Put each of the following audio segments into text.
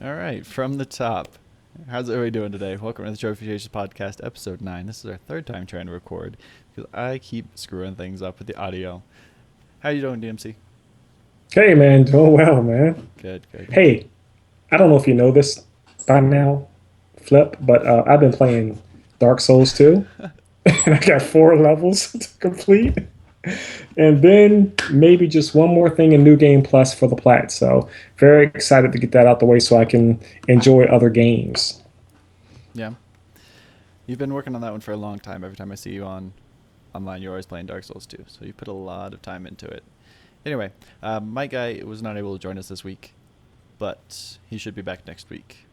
All right, from the top. How's everybody doing today? Welcome to the Trophy Chasers Podcast, Episode 9. This is our third time trying to record because I keep screwing things up with the audio. How you doing, DMC? Hey man, doing well, man. Good, good. Hey, I don't know if you know this by now, Flip, but I've been playing Dark Souls 2, and I got 4 levels to complete, and then maybe just one more thing in New Game Plus for the plat. So very excited to get that out the way so I can enjoy other games. Yeah. You've been working on that one for a long time. Every time I see you on online, you're always playing Dark Souls 2. So you put a lot of time into it. Anyway, my guy was not able to join us this week, but he should be back next week.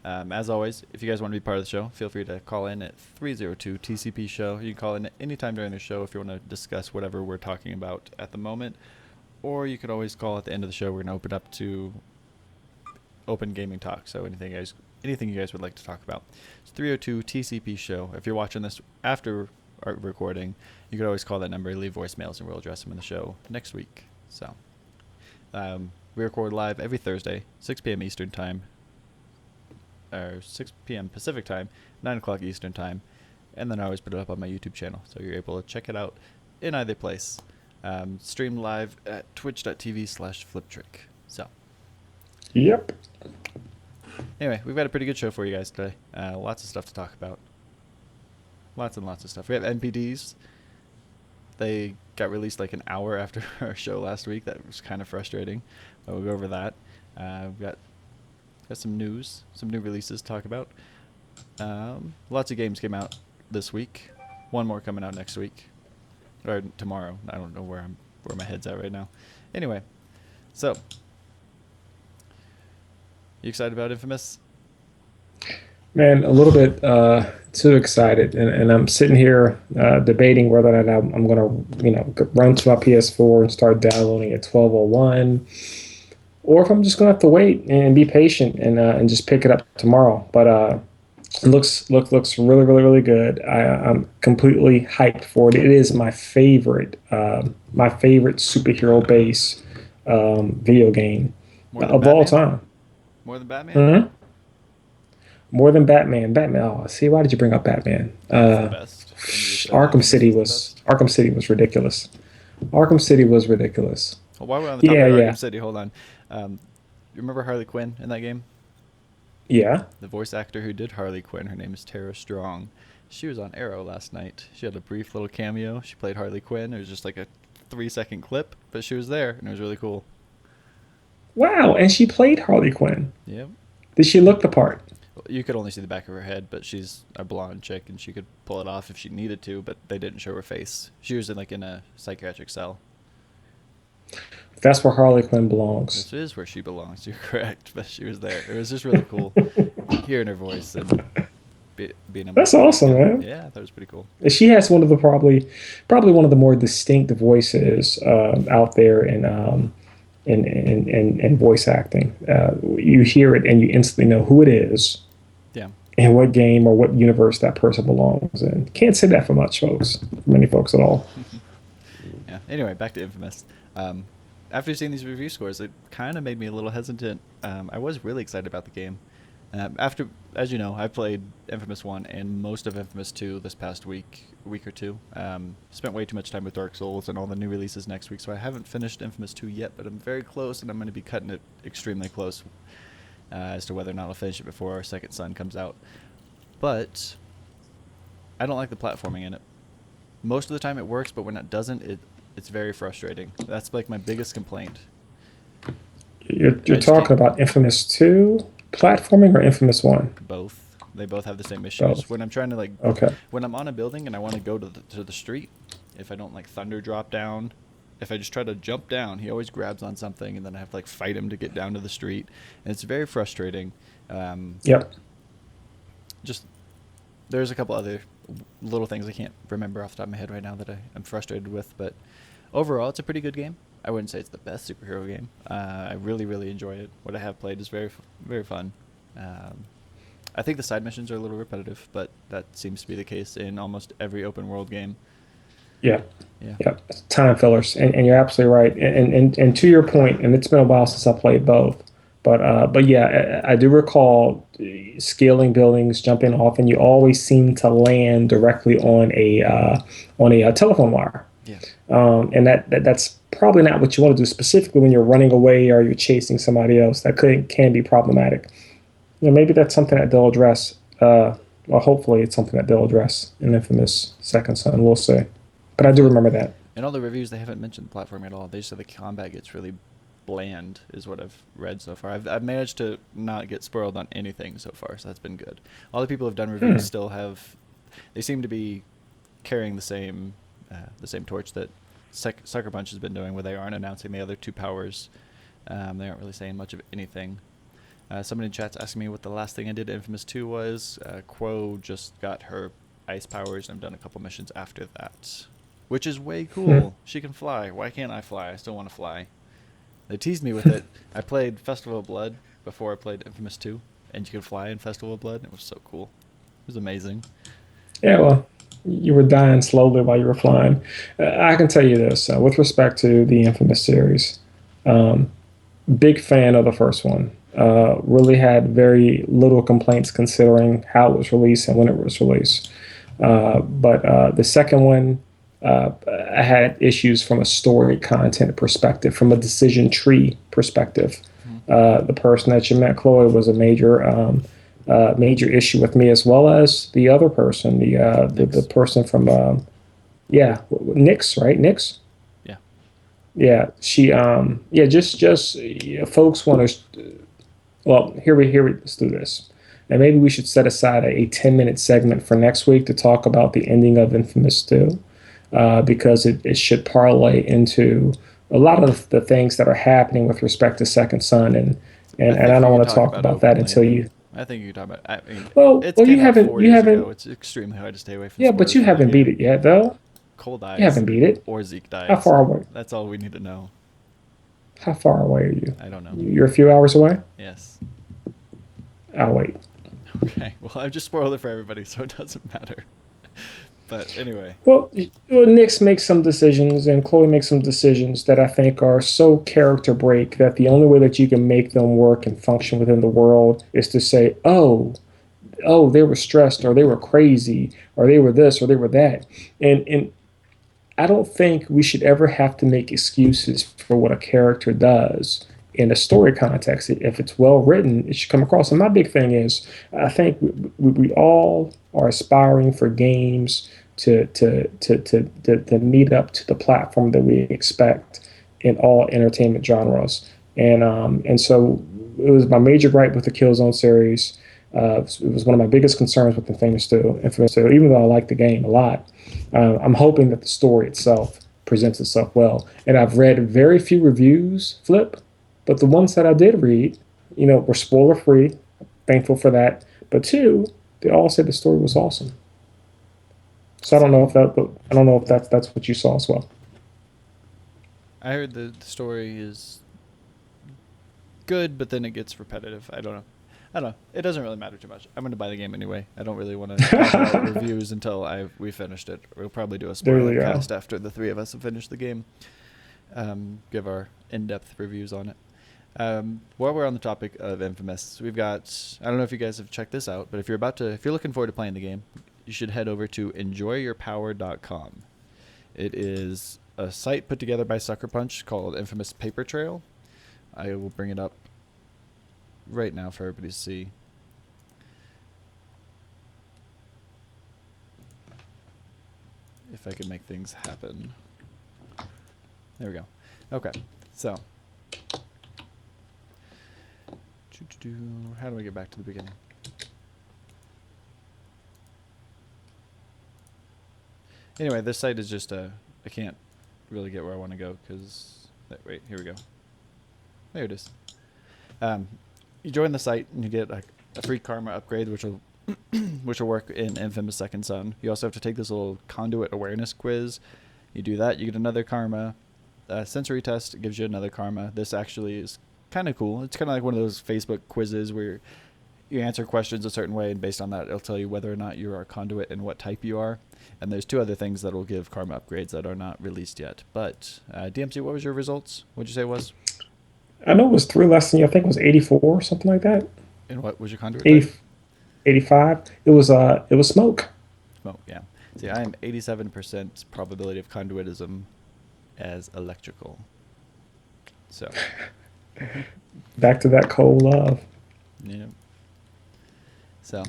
As always, if you guys want to be part of the show, feel free to call in at 302 TCP show. You can call in at any time during the show if you want to discuss whatever we're talking about at the moment, or you could always call at the end of the show. We're going to open up to open gaming talk, so anything you guys would like to talk about. It's 302 TCP show. If you're watching this after our recording, you could always call that number, leave voicemails, and we'll address them in the show next week. So we record live every Thursday, 6 p.m. Eastern time, or 6 p.m. Pacific time, 9 o'clock Eastern time, and then I always put it up on my YouTube channel, so you're able to check it out in either place. Streamed live at twitch.tv/Fliptriq. So Yep. anyway, we've got a pretty good show for you guys today. Lots of stuff to talk about. Lots and lots of stuff. We have NPDs. They got released like an hour after our show last week. That was kind of frustrating. But we'll go over that. We've got some news, some new releases to talk about. Lots of games came out this week. One more coming out next week. Or tomorrow. I don't know where my head's at right now. Anyway, so you excited about Infamous? Man, a little bit too excited, and I'm sitting here debating whether or not I'm going to, run to my PS4 and start downloading at 12:01, or if I'm just going to have to wait and be patient and just pick it up tomorrow. But it looks really really good. I'm completely hyped for it. It is my favorite superhero base video game More than of all Batman? time. More than Batman? Mhm. More than Batman. Batman. Oh, see, why did you bring up Batman? It's the best. And you just said Arkham Infamous City was the was best? Arkham City was ridiculous. Arkham City was ridiculous. Well, while we're on the topic Yeah, of yeah, Arkham City, hold on. You remember Harley Quinn in that game? yeah. The voice actor who did Harley Quinn, her name is Tara Strong. She was on Arrow last night. She had a brief little cameo. She played Harley Quinn. It was just like a 3-second clip, but she was there, and it was really cool. Wow, and she played Harley Quinn. Yep. Did she look the part? You could only see the back of her head, but she's a blonde chick, and she could pull it off if she needed to, but they didn't show her face. She was in a psychiatric cell. That's where Harley Quinn belongs. This is where she belongs. You're correct, but she was there. It was just really cool hearing her voice and being able to That's play it awesome, again. man. Yeah, that was pretty cool. And she has one of the probably one of the more distinct voices out there in voice acting. You hear it and you instantly know who it is Yeah. and what game or what universe that person belongs in. Can't say that for many folks at all. Yeah. Anyway, back to Infamous. After seeing these review scores, it kind of made me a little hesitant. I was really excited about the game. As you know, I played Infamous 1 and most of Infamous 2 this past week or two. Spent way too much time with Dark Souls and all the new releases next week, so I haven't finished Infamous 2 yet, but I'm very close, and I'm going to be cutting it extremely close as to whether or not I'll finish it before our second son comes out. But I don't like the platforming in it. Most of the time it works, but when it doesn't, it's very frustrating. That's like my biggest complaint. You're I just can't. talking about Infamous 2 platforming or Infamous 1? Both. They both have the same issues. Both. When I'm trying to Okay. when I'm on a building and I want to go to the street, if I don't like thunder drop down, if I just try to jump down, he always grabs on something and then I have to like fight him to get down to the street, and it's very frustrating. Yep. Just there's a couple other little things I can't remember off the top of my head right now that I'm frustrated with, but overall, it's a pretty good game. I wouldn't say it's the best superhero game. I really, really enjoy it. What I have played is very fun. I think the side missions are a little repetitive, but that seems to be the case in almost every open world game. Yeah. Yeah. Yeah. Time fillers. And you're absolutely right. And to your point, and it's been a while since I played both, But yeah, I do recall scaling buildings, jumping off, and you always seem to land directly on a telephone wire. Yeah. And that's probably not what you want to do, specifically when you're running away or you're chasing somebody else. That can be problematic. Maybe that's something that they'll address. Well, hopefully, it's something that they'll address in Infamous Second Son. We'll see. But I do Hopefully. remember that. In all the reviews, they haven't mentioned the platform at all. They just said the combat gets really bland, is what I've read so far. I've managed to not get spoiled on anything so far, so that's been good. All the people who've done reviews still have. They seem to be carrying the same torch that Sucker Punch has been doing, where they aren't announcing the other two powers. They aren't really saying much of anything. Somebody in chat's asking me what the last thing I did in Infamous 2 was. Quo just got her ice powers, and I've done a couple missions after that. Which is way cool. She can fly. Why can't I fly? I still want to fly. They teased me with it. I played Festival of Blood before I played Infamous 2, and you could fly in Festival of Blood. It was so cool. It was amazing. Yeah, well, you were dying slowly while you were flying. I can tell you this with respect to the Infamous series. Um, Big fan of the first one. Really had very little complaints considering how it was released and when it was released. But the second one, I had issues from a story content perspective, from a decision tree perspective. The person that you met, Chloe, was a major issue with me, as well as the other person, the person from Nyx, right? Nyx. Yeah. Yeah, just yeah, folks want to. Well, let's do this. And maybe we should set aside a 10-minute segment for next week to talk about the ending of Infamous 2, because it should parlay into a lot of the things that are happening with respect to Second Son, and I don't want to talk about that until you. I think you can talk about. I mean, it's Well, came out 4 years ago. haven't. It's extremely hard to stay away from Yeah, but spoilers you for the haven't beat game. it yet, though. Cole You dies, haven't beat it. or Zeke How dies. far away? That's all we need to know. How far away are you? I don't know. You're a few hours away. Yes. I'll wait. Okay. Well, I've just spoiled it for everybody, so it doesn't matter. But anyway. Well, Nyx makes some decisions, and Chloe makes some decisions that I think are so character break that the only way that you can make them work and function within the world is to say, oh, they were stressed, or they were crazy, or they were this, or they were that. And I don't think we should ever have to make excuses for what a character does in a story context. If it's well written, it should come across. And my big thing is, I think we all are aspiring for games to meet up to the platform that we expect in all entertainment genres. And so it was my major gripe with the Killzone series. It was one of my biggest concerns with Infamous 2. Even though I like the game a lot, I'm hoping that the story itself presents itself well. And I've read very few reviews, Flip, but the ones that I did read, were spoiler free. Thankful for that. But two, they all said the story was awesome. So I don't know if that's what you saw as well. I heard the story is good, but then it gets repetitive. I don't know. It doesn't really matter too much. I'm going to buy the game anyway. I don't really want to talk about reviews until we finished it. We'll probably do a spoiler cast after the three of us have finished the game. Give our in-depth reviews on it. While we're on the topic of Infamous, we've got, I don't know if you guys have checked this out, but if you're looking forward to playing the game, you should head over to enjoyyourpower.com. It is a site put together by Sucker Punch called Infamous Paper Trail. I will bring it up right now for everybody to see. If I could make things happen. There we go. Okay, so. How do I get back to the beginning? Anyway, this site is just I can't really get where I want to go because... Wait, here we go. There it is. You join the site and you get a free karma upgrade, which will work in Infamous Second Son. You also have to take this little conduit awareness quiz. You do that, you get another karma. Sensory test gives you another karma. This actually is kind of cool. It's kind of like one of those Facebook quizzes where you answer questions a certain way, and based on that, it'll tell you whether or not you're a conduit and what type you are. And there's two other things that will give karma upgrades that are not released yet. But DMC, what was your results? What'd you say it was? I know it was three less than you. I think it was 84 or something like that. And what was your conduit type? 80, 85. It was smoke. Smoke, yeah. See, I am 87% probability of conduitism as electrical. So, Back to that cold love. yeah. So,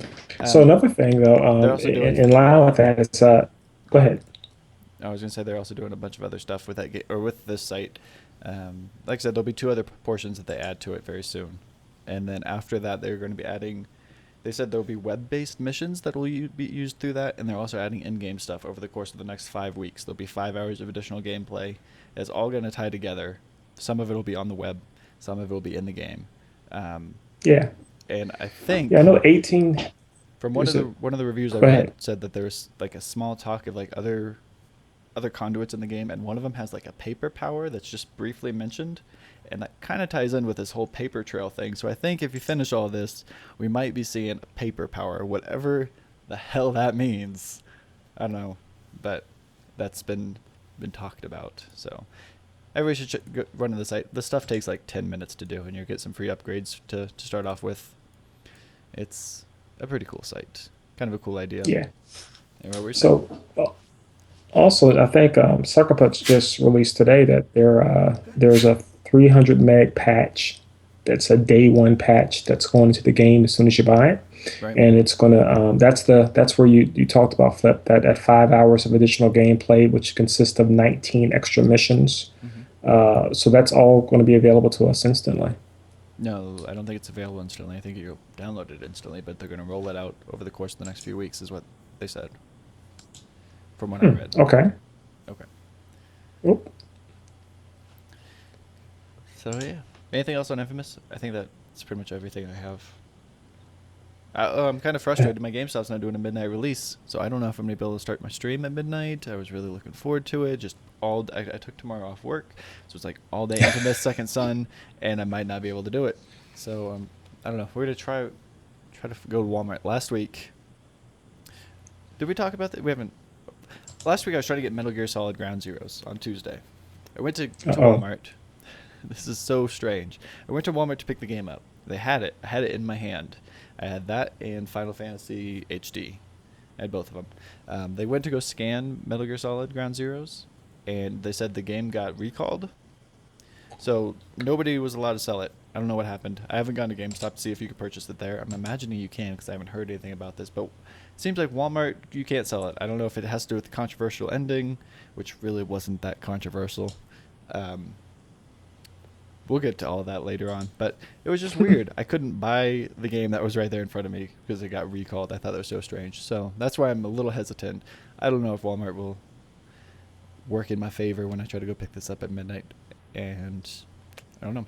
So another thing though, they're also doing. in line with that is go ahead. I was gonna say they're also doing a bunch of other stuff with or with this site. Like I said, there'll be two other portions that they add to it very soon, and then after that, they're going to be adding. They said there'll be web-based missions that will be used through that, and they're also adding in-game stuff over the course of the next 5 weeks. There'll be 5 hours of additional gameplay. It's all going to tie together. Some of it will be on the web, some of it will be in the game. Yeah, And I think yeah. I know 18. from Was it? one of the reviews I Go read ahead. said that there's like a small talk of like other conduits in the game, and one of them has like a paper power that's just briefly mentioned, and that kind of ties in with this whole paper trail thing. So I think if you finish all this, we might be seeing a paper power, whatever the hell that means. I don't know, but that's been talked about. So everybody should run to the site. The stuff takes like 10 minutes to do, and you get some free upgrades to start off with. It's a pretty cool site, kind of a cool idea. Yeah. Anyway, what were you saying? So also, I think Sucker Punch just released today that there's a 300 meg patch. That's a day one patch that's going into the game as soon as you buy it, Right. and it's gonna that's where you talked about Flip that 5 hours of additional gameplay, which consists of 19 extra missions. Mm-hmm. So that's all going to be available to us instantly. No, I don't think it's available instantly. I think you'll download it instantly, but they're going to roll it out over the course of the next few weeks, is what they said, from what I read. Okay. Okay. Oop. So, yeah. Anything else on Infamous? I think that's pretty much everything I have. I'm kind of frustrated. My GameStop's not doing a midnight release, so I don't know if I'm going to be able to start my stream at midnight. I was really looking forward to it. Just I took tomorrow off work, so it's like all day Infamous Second Son, and I might not be able to do it. So I don't know. We're going to try to go to Walmart. Last week, did we talk about that? We haven't. Last week I was trying to get Metal Gear Solid Ground Zeroes on Tuesday. I went to Uh-oh. Walmart. This is so strange. I went to Walmart to pick the game up. They had it. I had it in my hand. I had that and Final Fantasy HD. I had both of them. They went to go scan Metal Gear Solid Ground Zeroes, and they said the game got recalled. So nobody was allowed to sell it. I don't know what happened. I haven't gone to GameStop to see if you could purchase it there. I'm imagining you can because I haven't heard anything about this. But it seems like Walmart, you can't sell it. I don't know if it has to do with the controversial ending, which really wasn't that controversial. We'll get to all of that later on. But it was just weird. I couldn't buy the game that was right there in front of me because it got recalled. I thought that was so strange. So that's why I'm a little hesitant. I don't know if Walmart will work in my favor when I try to go pick this up at midnight. And I don't know.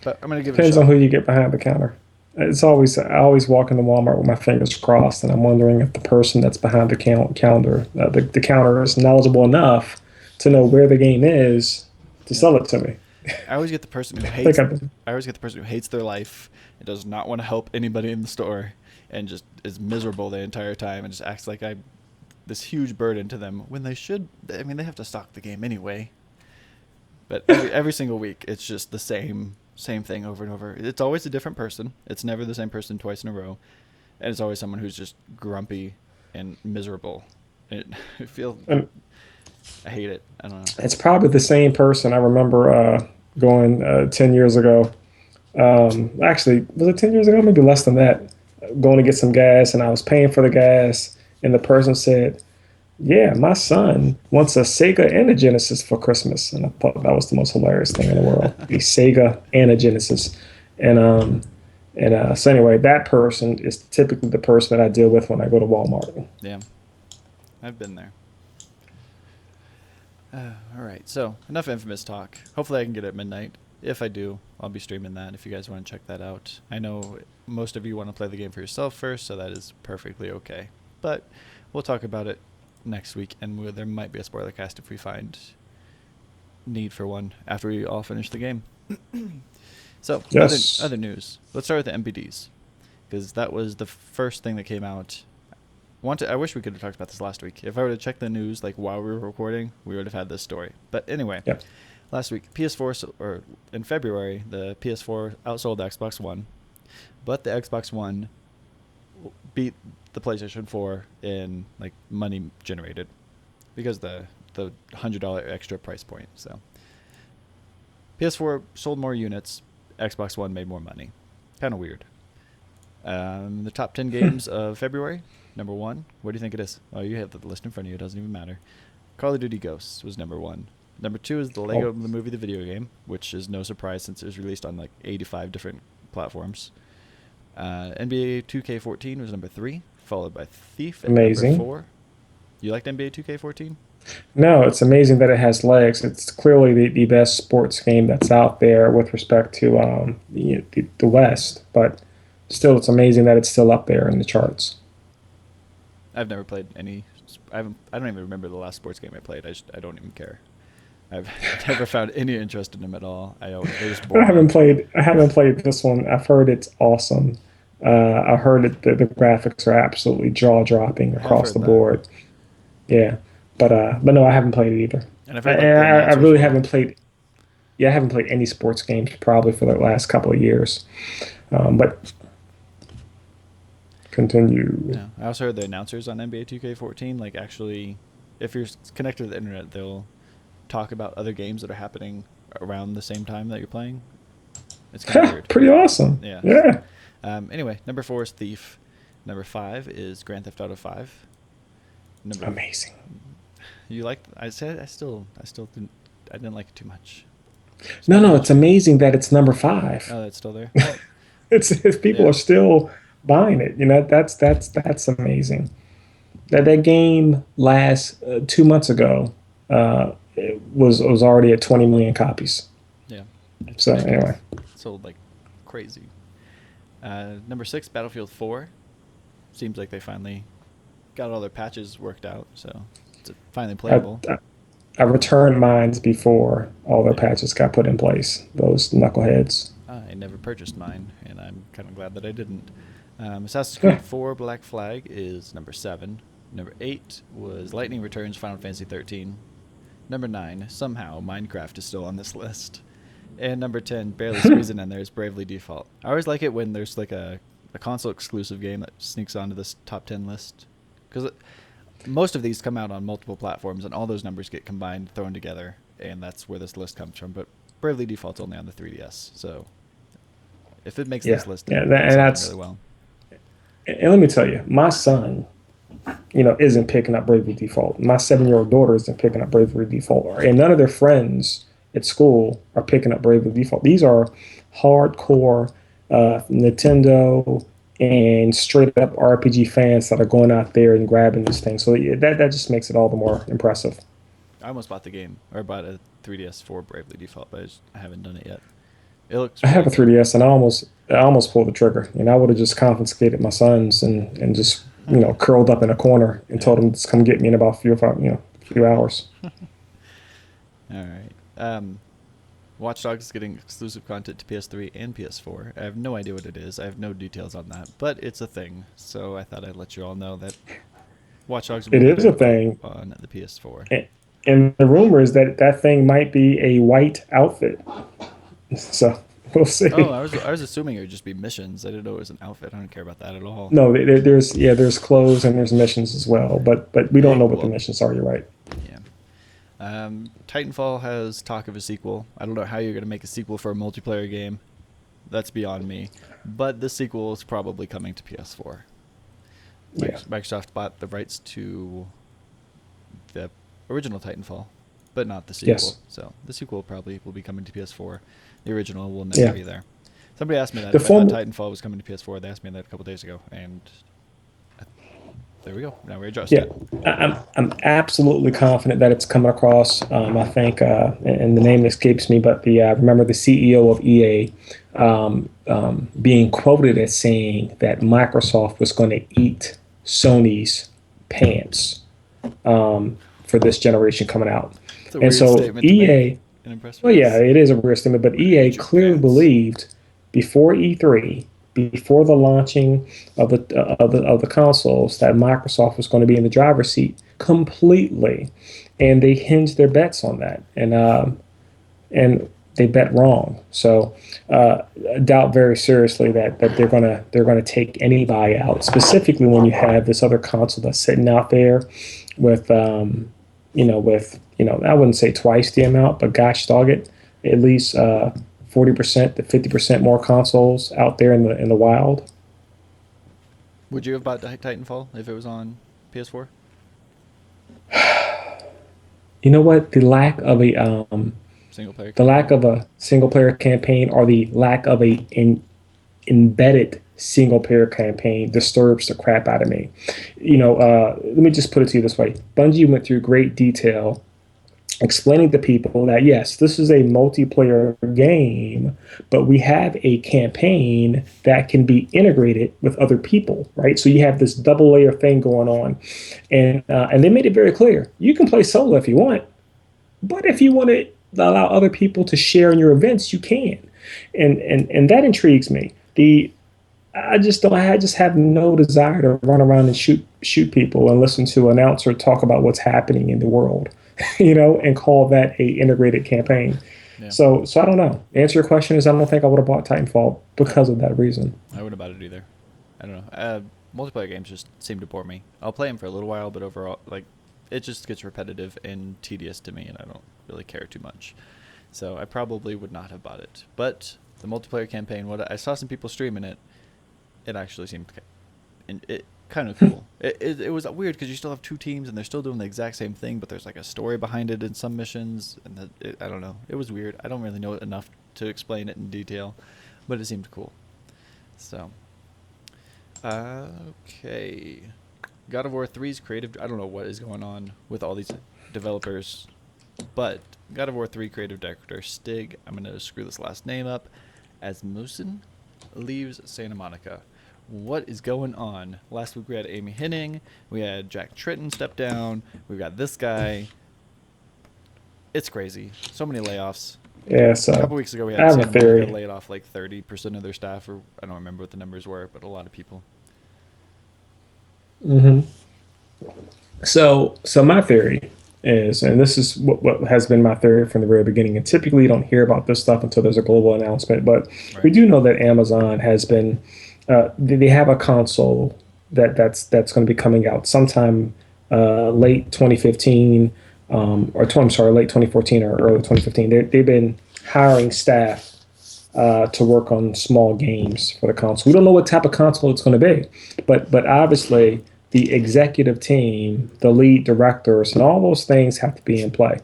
But I'm going to give it a Depends shot. on who you get behind the counter. I always walk into Walmart with my fingers crossed, and I'm wondering if the person that's behind the the counter is knowledgeable enough to know where the game is to Yeah. sell it to me. I always get the person who I think hates. I'm, I always get the person who hates their life and does not want to help anybody in the store, and just is miserable the entire time and just acts like I'm this huge burden to them when they should. I mean, they have to stock the game anyway. But every single week, it's just the same thing over and over. It's always a different person. It's never the same person twice in a row, and it's always someone who's just grumpy and miserable. I feel. and I hate it. I don't know. it's probably the same person. I remember going 10 years ago. Actually, was it 10 years ago? Maybe less than that. Going to get some gas, and I was paying for the gas, and the person said, "Yeah, my son wants a Sega and a Genesis for Christmas," and I thought that was the most hilarious thing in the world. A Sega and a Genesis, and so anyway, that person is typically the person that I deal with when I go to Walmart. Yeah, I've been there. All right, so enough Infamous talk. Hopefully I can get it at midnight. If I do, I'll be streaming that if you guys want to check that out. I know most of you want to play the game for yourself first, so that is perfectly okay. But we'll talk about it next week, and there might be a spoiler cast if we find need for one after we all finish the game. So, Yes. other news. Let's start with the MPDs, because that was the first thing that came out. I wish we could have talked about this last week. If I were to check the news like while we were recording, we would have had this story. But anyway, Yep. last week, PS4 or in February, the PS4 outsold the Xbox One, but the Xbox One beat the PlayStation 4 in like money generated because the $100 extra price point. So PS4 sold more units, Xbox One made more money. Kind of weird. The top 10 games of February. Number 1. What do you think it is? Oh, you have the list in front of you. It doesn't even matter. Call of Duty Ghosts was number 1. Number 2 is the Lego the Movie the video game, which is no surprise since it was released on like 85 different platforms. NBA 2K14 was number 3, followed by Thief at Amazing. number 4. You liked NBA 2K14? No, it's amazing that it has legs. It's clearly the best sports game that's out there with respect to the West, but still, it's amazing that it's still up there in the charts. I've never played any. I don't even remember the last sports game I played. I don't even care. I've never found any interest in them at all. They just bore I haven't me. played. I haven't played this one. I've heard it's awesome. I heard that the graphics are absolutely jaw dropping I've across heard the that. board. Yeah, but no, I haven't played it either. And I've heard like the I announcers really were- haven't played. Yeah, I haven't played any sports games probably for the last couple of years. But continue. Yeah. I also heard the announcers on NBA 2K14 like actually, if you're connected to the internet, they'll talk about other games that are happening around the same time that you're playing. It's kind of weird. Pretty awesome. Yeah. Yeah. Anyway, number 4 is Thief. Number 5 is Grand Theft Auto 5. Amazing. You liked? I still didn't like it too much. No, it's amazing that it's number 5. Oh, that's still there. It's people Yeah. are still buying it. That's amazing. That game last 2 months ago it was already at 20 million copies. Yeah. So anyway, Sold like crazy. Number 6, Battlefield 4. Seems like they finally got all their patches worked out, so it's finally playable. I returned mines before all their patches got put in place. Those knuckleheads. I never purchased mine, and I'm kind of glad that I didn't. Assassin's Creed 4 Black Flag is number 7. Number 8 was Lightning Returns Final Fantasy 13. Number 9, somehow, Minecraft is still on this list. And number 10, barely squeezing in there, is Bravely Default. I always like it when there's like a console exclusive game that sneaks onto this top 10 list. Because most of these come out on multiple platforms, and all those numbers get combined, thrown together, and that's where this list comes from. But Bravely Default's only on the 3DS, so if it makes this list, yeah, it's and done that's really well. And let me tell you, my son, isn't picking up Bravely Default. My 7-year-old daughter isn't picking up Bravely Default, and none of their friends at school are picking up Bravely Default. These are hardcore Nintendo and straight up RPG fans that are going out there and grabbing this thing. So that just makes it all the more impressive. I almost bought the game, or bought a 3DS for Bravely Default, but I haven't done it yet. It looks. I have a really 3DS and I almost pulled the trigger. I would have just confiscated my sons and just curled up in a corner and told them to come get me in about few hours. All right. Watch Dogs is getting exclusive content to PS3 and PS4. I have no idea what it is. I have no details on that, but it's a thing. So I thought I'd let you all know that Watch Dogs will It be is a available thing. on the PS4. And the rumor is that thing might be a white outfit. So we'll see. Oh, I was assuming it would just be missions. I didn't know it was an outfit. I don't care about that at all. No, there's clothes and there's missions as well, but we don't know what the Well, missions are. You're right. Yeah. Titanfall has talk of a sequel. I don't know how you're going to make a sequel for a multiplayer game. That's beyond me. But this sequel is probably coming to PS4. Yeah. Microsoft bought the rights to the original Titanfall, but not the sequel. Yes. So the sequel probably will be coming to PS4. The original will never be there. Somebody asked me that The if I thought form- Titanfall was coming to PS4. They asked me that a couple days ago, and there we go. Now we're Yeah, adjusted. I'm absolutely confident that it's coming across. I think, and the name escapes me, but remember the CEO of EA being quoted as saying that Microsoft was going to eat Sony's pants for this generation coming out. It's a And weird so statement to EA, make and impress well, with. yeah, it is a weird statement, but EA Eat your clearly pants. believed before E3, before the launching of the consoles, that Microsoft was going to be in the driver's seat completely, and they hinged their bets on that. And and they bet wrong. So I doubt very seriously that they're gonna take anybody out, specifically when you have this other console that's sitting out there with I wouldn't say twice the amount, but gosh dog it, at least 40% to 50% more consoles out there in the wild. Would you have bought Titanfall if it was on PS4? You know what? Single player The lack campaign? of a single player campaign or the lack of embedded single player campaign disturbs the crap out of me. Let me just put it to you this way: Bungie went through great detail explaining to people that yes, this is a multiplayer game, but we have a campaign that can be integrated with other people, right? So you have this double layer thing going on, and they made it very clear: you can play solo if you want, but if you want to allow other people to share in your events, you can, and that intrigues me. The I just don't. I just have no desire to run around and shoot people and listen to an announcer talk about what's happening in the world, and call that a integrated campaign. Yeah. So I don't know. The answer to your question is I don't think I would have bought Titanfall I, because of that reason. I wouldn't have bought it either. I don't know. Multiplayer games just seem to bore me. I'll play them for a little while, but overall, like, it just gets repetitive and tedious to me, and I don't really care too much. So I probably would not have bought it. But the multiplayer campaign, what I saw some people streaming it, it actually seemed kind of cool. It was weird because you still have two teams and they're still doing the exact same thing, but there's like a story behind it in some missions, and I don't know. It was weird. I don't really know it enough to explain it in detail, but it seemed cool. So, okay. God of War 3's creative. I don't know what is going on with all these developers, but God of War 3 creative director Stig, I'm going to screw this last name up, Asmussen, leaves Santa Monica. What is going on? Last week we had Amy Henning, we had Jack Tritton step down, we've got this guy. It's crazy. So many layoffs. Yeah. A So couple weeks ago we I had have a Santa Monica theory. laid off like 30% of their staff, or I don't remember what the numbers were, but a lot of people. hmm So my theory is, and this is what has been my theory from the very beginning. And typically, you don't hear about this stuff until there's a global announcement. But we Right. do know that Amazon has been. They have a console that's going to be coming out sometime late 2015, I'm sorry, late 2014 or early 2015. They've been hiring staff to work on small games for the console. We don't know what type of console it's going to be, but obviously the executive team, the lead directors, and all those things have to be in play.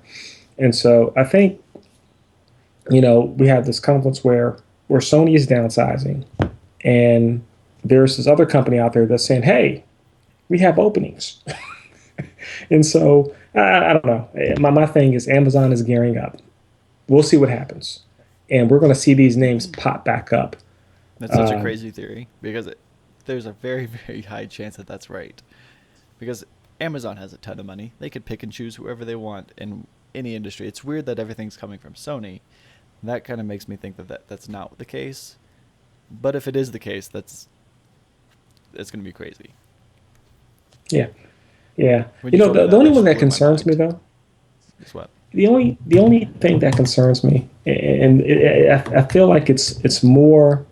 And so I think we have this confluence where Sony is downsizing, and there's this other company out there that's saying, "Hey, we have openings." And so I don't know. My thing is Amazon is gearing up. We'll see what happens, and we're going to see these names pop back up. That's such a Um, crazy theory because there's a very, very high chance that that's right. Because Amazon has a ton of money. They could pick and choose whoever they want in any industry. It's weird that everything's coming from Sony. That kind of makes me think that's not the case. But if it is the case, it's going to be crazy. yeah, yeah. When you told me The that, only that one just that blew my concerns me mind. though, Guess what? the only thing that concerns me, and I feel like it's more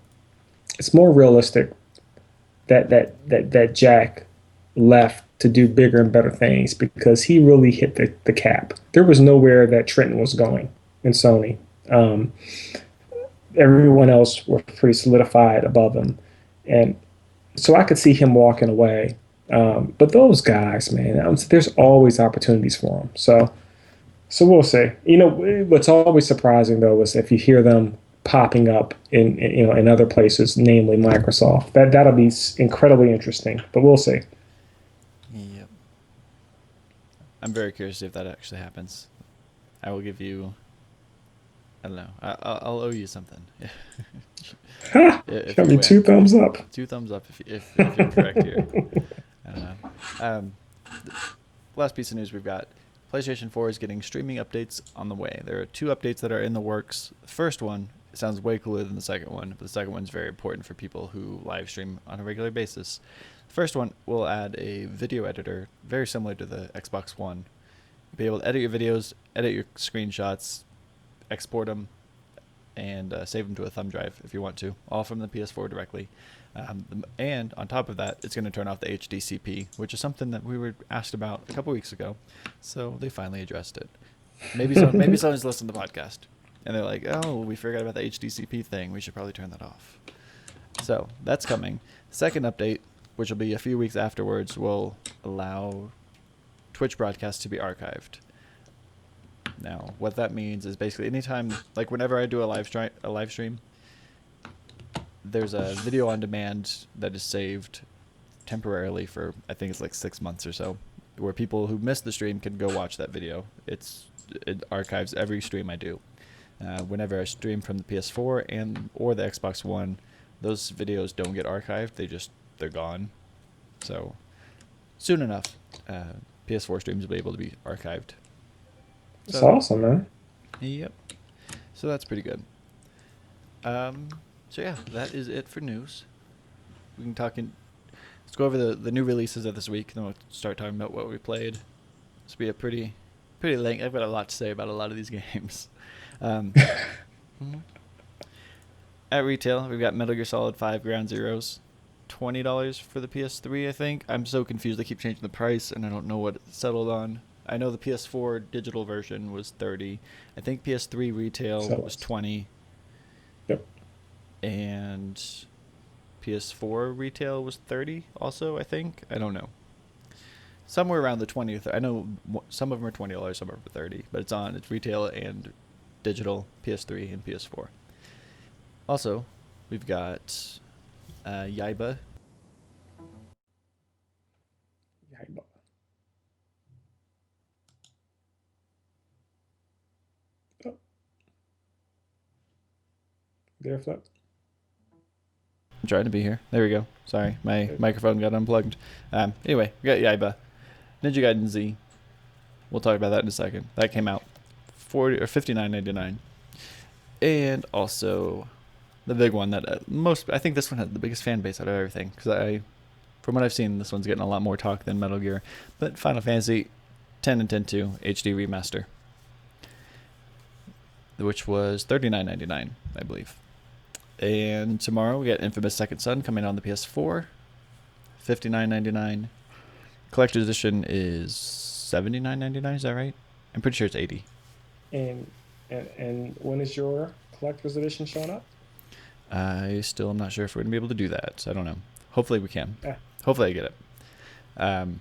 realistic that Jack left to do bigger and better things because he really hit the cap. There was nowhere that Trenton was going in Sony. Um, Everyone else were pretty solidified above him, and so I could see him walking away. But those guys, man, there's always opportunities for them. So we'll see. What's always surprising though is if you hear them popping up in other places, namely Microsoft. That'll be incredibly interesting. But we'll see. Yep. I'm very curious if that actually happens. I will give you. I don't know. I'll owe you something. Ha! If Got you me two win. thumbs up. Two thumbs up if you're correct here. I don't know. Um, last piece of news we've got. PlayStation 4 is getting streaming updates on the way. There are two updates that are in the works. The first one sounds way cooler than the second one, but the second one's very important for people who live stream on a regular basis. The first one will add a video editor very similar to the Xbox One. You'll be able to edit your videos, edit your screenshots, export them, and save them to a thumb drive if you want to, all from the PS4 directly. And on top of that, it's going to turn off the HDCP, which is something that we were asked about a couple weeks ago. So they finally addressed it. Maybe someone's listened to the podcast, and they're like, "Oh, we forgot about the HDCP thing. We should probably turn that off." So that's coming. Second update, which will be a few weeks afterwards, will allow Twitch broadcasts to be archived. Now, what that means is basically anytime, like whenever I do a live stream, there's a video on demand that is saved temporarily for, I think it's like 6 months or so, where people who missed the stream can go watch that video. It archives every stream I do. Whenever I stream from the PS4 or the Xbox One, those videos don't get archived. They're gone. So soon enough, PS4 streams will be able to be archived. That's awesome, man. Yep. So that's pretty good. So yeah, that is it for news. We can let's go over the new releases of this week, and then we'll start talking about what we played. This will be a pretty length. I've got a lot to say about a lot of these games. At retail, we've got Metal Gear Solid 5 Ground Zeroes, $20 for the PS3, I think. I'm so confused. They keep changing the price, and I don't know what it settled on. I know the PS4 digital version was $30. I think PS3 retail was $20. Yep. And PS4 retail was $30 also, I think. I don't know. Somewhere around the 20 or 30. I know some of them are $20, some of them are $30, but it's retail and digital, PS3 and PS4. Also, we've got Yaiba. Oh. There, Flip. I'm trying to be here. There we go. Sorry, my microphone got unplugged. Anyway, we got Yaiba. Ninja Gaiden Z. We'll talk about that in a second. That came out $59.99. And also the big one that I think this one had the biggest fan base out of everything, because from what I've seen, this one's getting a lot more talk than Metal Gear. But Final Fantasy 10 and 10-2 HD remaster, which was $39.99, I believe. And tomorrow we got Infamous Second Son coming on the PS4, $59.99. Collector's edition is $79.99. Is that right? I'm pretty sure it's $80. And when is your collector's edition showing up? I still am not sure if we're gonna be able to do that. I don't know. Hopefully we can. Yeah. Hopefully I get it. And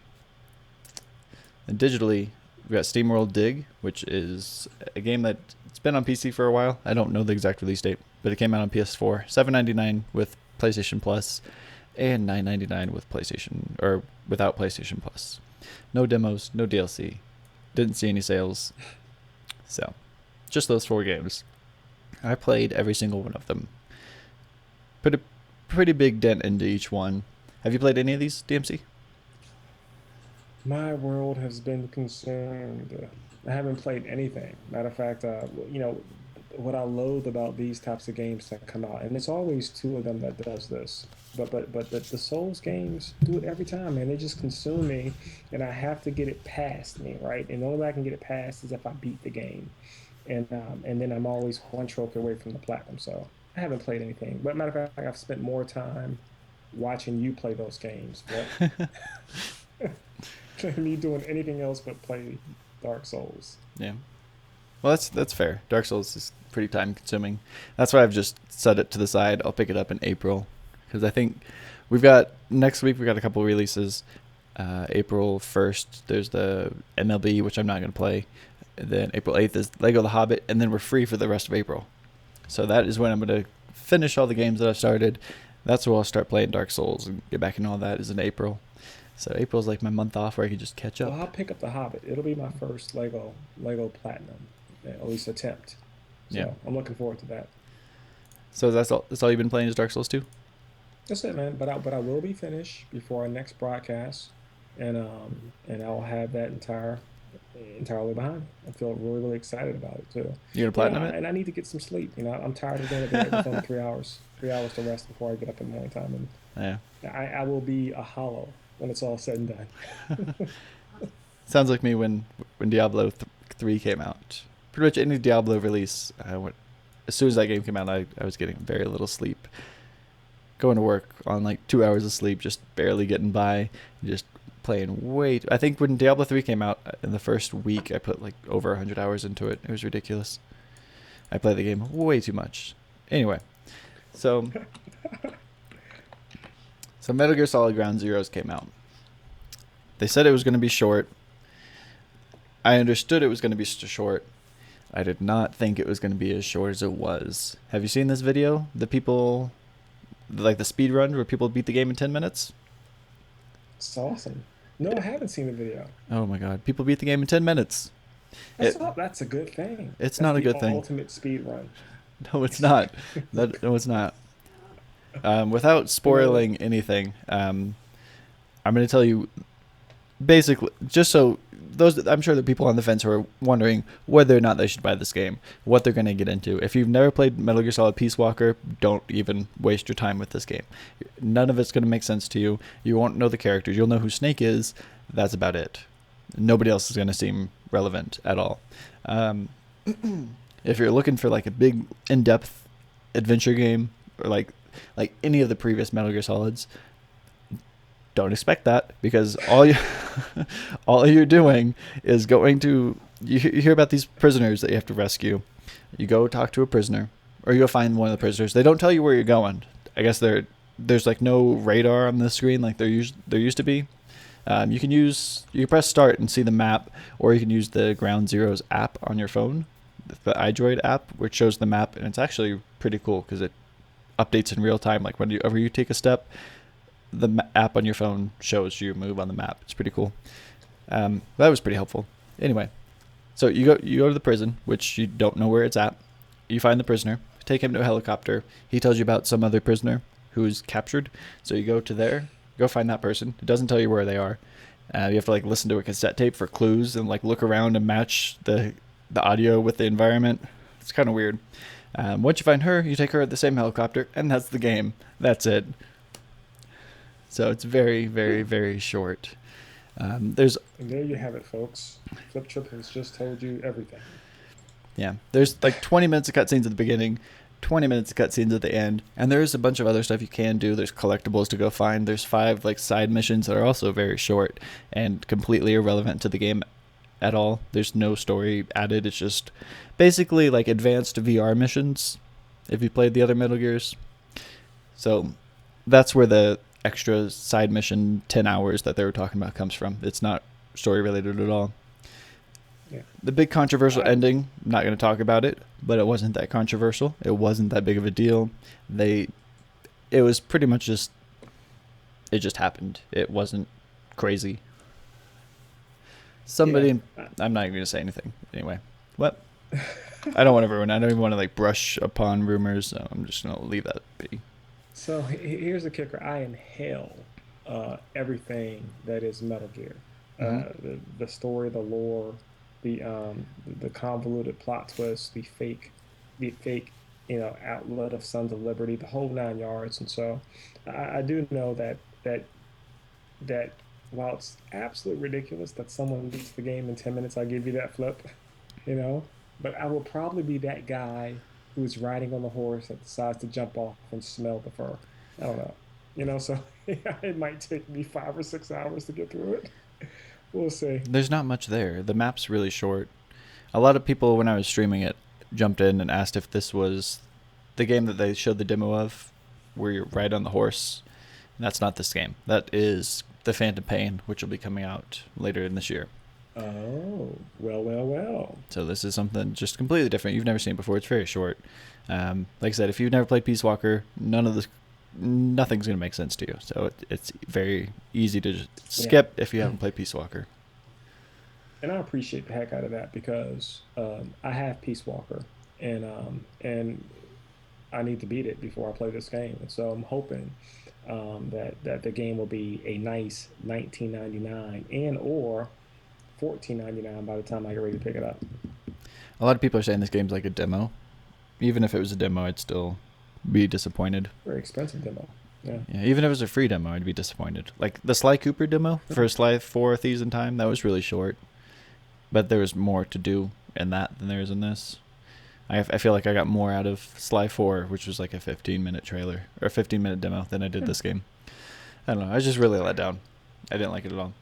digitally, we got SteamWorld Dig, which is a game that it's been on PC for a while. I don't know the exact release date, but it came out on PS4. $7.99 with PlayStation Plus, and $9.99 with PlayStation or without PlayStation Plus. No demos, no DLC. Didn't see any sales. So, just those 4 games. I played every single one of them. Put a pretty big dent into each one. Have you played any of these, DMC? My world has been consumed. I haven't played anything. Matter of fact, what I loathe about these types of games that come out, and it's always 2 of them that does this. But the Souls games do it every time, man. They just consume me, and I have to get it past me, right? And the only way I can get it past is if I beat the game, and then I'm always 1 trophy away from the platinum. So I haven't played anything. But matter of fact, I've spent more time watching you play those games, than me doing anything else but play Dark Souls. Yeah. Well, that's fair. Dark Souls is pretty time consuming. That's why I've just set it to the side. I'll pick it up in April, because I think next week we got a couple releases. April 1st, there's the MLB, which I'm not going to play. And then April 8th is Lego The Hobbit, and then we're free for the rest of April. So that is when I'm going to finish all the games that I've started. That's where I'll start playing Dark Souls and get back into all that, is in April. So April's like my month off where I can just catch up. Well, I'll pick up The Hobbit. It'll be my first Lego Platinum, at least attempt. So yeah. I'm looking forward to that. So that's all you've been playing is Dark Souls 2? That's it, man. But I will be finished before our next broadcast, and I'll have that entirely behind me. I feel really, really excited about it too. You're gonna platinum it? And I need to get some sleep. I'm tired of going to bed with only 3 hours. 3 hours to rest before I get up in the morning time, and I will be a hollow when it's all said and done. Sounds like me when Diablo 3 came out. pretty much any Diablo release, as soon as that game came out, I was getting very little sleep. Going to work on like 2 hours of sleep, just barely getting by, just playing I think when Diablo 3 came out, in the first week, I put like over 100 hours into it. It was ridiculous. I played the game way too much. Anyway, so Metal Gear Solid Ground Zeroes came out. They said it was going to be short. I understood it was going to be short. I did not think it was going to be as short as it was. Have you seen this video? The people, like the speed run where people beat the game in 10 minutes? It's awesome. No, I haven't seen the video. Oh my god, people beat the game in 10 minutes. That's a good thing. It's not a good thing. Ultimate speed run. No, it's not. No, it's not. Without spoiling anything, I'm going to tell you, basically, just so I'm sure the people on the fence who are wondering whether or not they should buy this game, what they're going to get into. If you've never played Metal Gear Solid Peace Walker, don't even waste your time with this game. None of it's going to make sense to you. You won't know the characters. You'll know who Snake is. That's about it. Nobody else is going to seem relevant at all. If you're looking for like a big in-depth adventure game, or like any of the previous Metal Gear Solids, don't expect that, because all you're doing is going to, you hear about these prisoners that you have to rescue. You go talk to a prisoner, or you go find one of the prisoners. They don't tell you where you're going. I guess there's like no radar on the screen like there used to be. You can press start and see the map, or you can use the Ground Zeroes app on your phone, the iDroid app, which shows the map, and it's actually pretty cool because it updates in real time. Like whenever you take a step, the app on your phone shows you move on the map. It's pretty cool. That was pretty helpful. Anyway, so you go to the prison, which you don't know where it's at. You find the prisoner, take him to a helicopter. He tells you about some other prisoner who's captured. So you go find that person. It doesn't tell you where they are. You have to like listen to a cassette tape for clues and like look around and match the audio with the environment. It's kind of weird. Once you find her, you take her at the same helicopter, and that's the game. That's it. So it's very, very, very short. And there you have it, folks. Fliptriq has just told you everything. Yeah, there's like 20 minutes of cutscenes at the beginning, 20 minutes of cutscenes at the end, and there's a bunch of other stuff you can do. There's collectibles to go find. There's 5 like side missions that are also very short and completely irrelevant to the game at all. There's no story added. It's just basically like advanced VR missions if you played the other Metal Gears. So that's where the extra side mission 10 hours that they were talking about comes from. It's not story related at all. Yeah. The big controversial ending, I'm not going to talk about it, but it wasn't that controversial. It wasn't that big of a deal. It was pretty much it just happened. It wasn't crazy. I'm not even going to say anything. Anyway, what? I don't want to ruin it. I don't even want to like brush upon rumors. So I'm just going to leave that be. So here's the kicker. I inhale everything that is Metal Gear. The story, the lore, the convoluted plot twist, the fake outlet of Sons of Liberty, the whole 9 yards. And so I do know that while it's absolutely ridiculous that someone beats the game in 10 minutes, I'll give you that flip, but I will probably be that guy who's riding on the horse that decides to jump off and smell the fur. I don't know. So it might take me 5 or 6 hours to get through it. We'll see. There's not much there. The map's really short. A lot of people, when I was streaming it, jumped in and asked if this was the game that they showed the demo of, where you ride on the horse. And that's not this game. That is The Phantom Pain, which will be coming out later in this year. Oh, well. So this is something just completely different. You've never seen it before. It's very short. Like I said, if you've never played Peace Walker, nothing's going to make sense to you. So it's very easy to just skip if you haven't played Peace Walker. And I appreciate the heck out of that because I have Peace Walker, and I need to beat it before I play this game. And so I'm hoping that the game will be a nice $19.99 and or $14.99 by the time I get ready to pick it up. A lot of people are saying this game's like a demo. Even if it was a demo, I'd still be disappointed. Very expensive demo. Yeah. Even if it was a free demo, I'd be disappointed. Like the Sly Cooper demo for Sly 4 Thieves in Time, that was really short. But there was more to do in that than there is in this. I feel like I got more out of Sly 4, which was like a 15-minute trailer or 15-minute demo than I did this game. I don't know. I was just really let down. I didn't like it at all.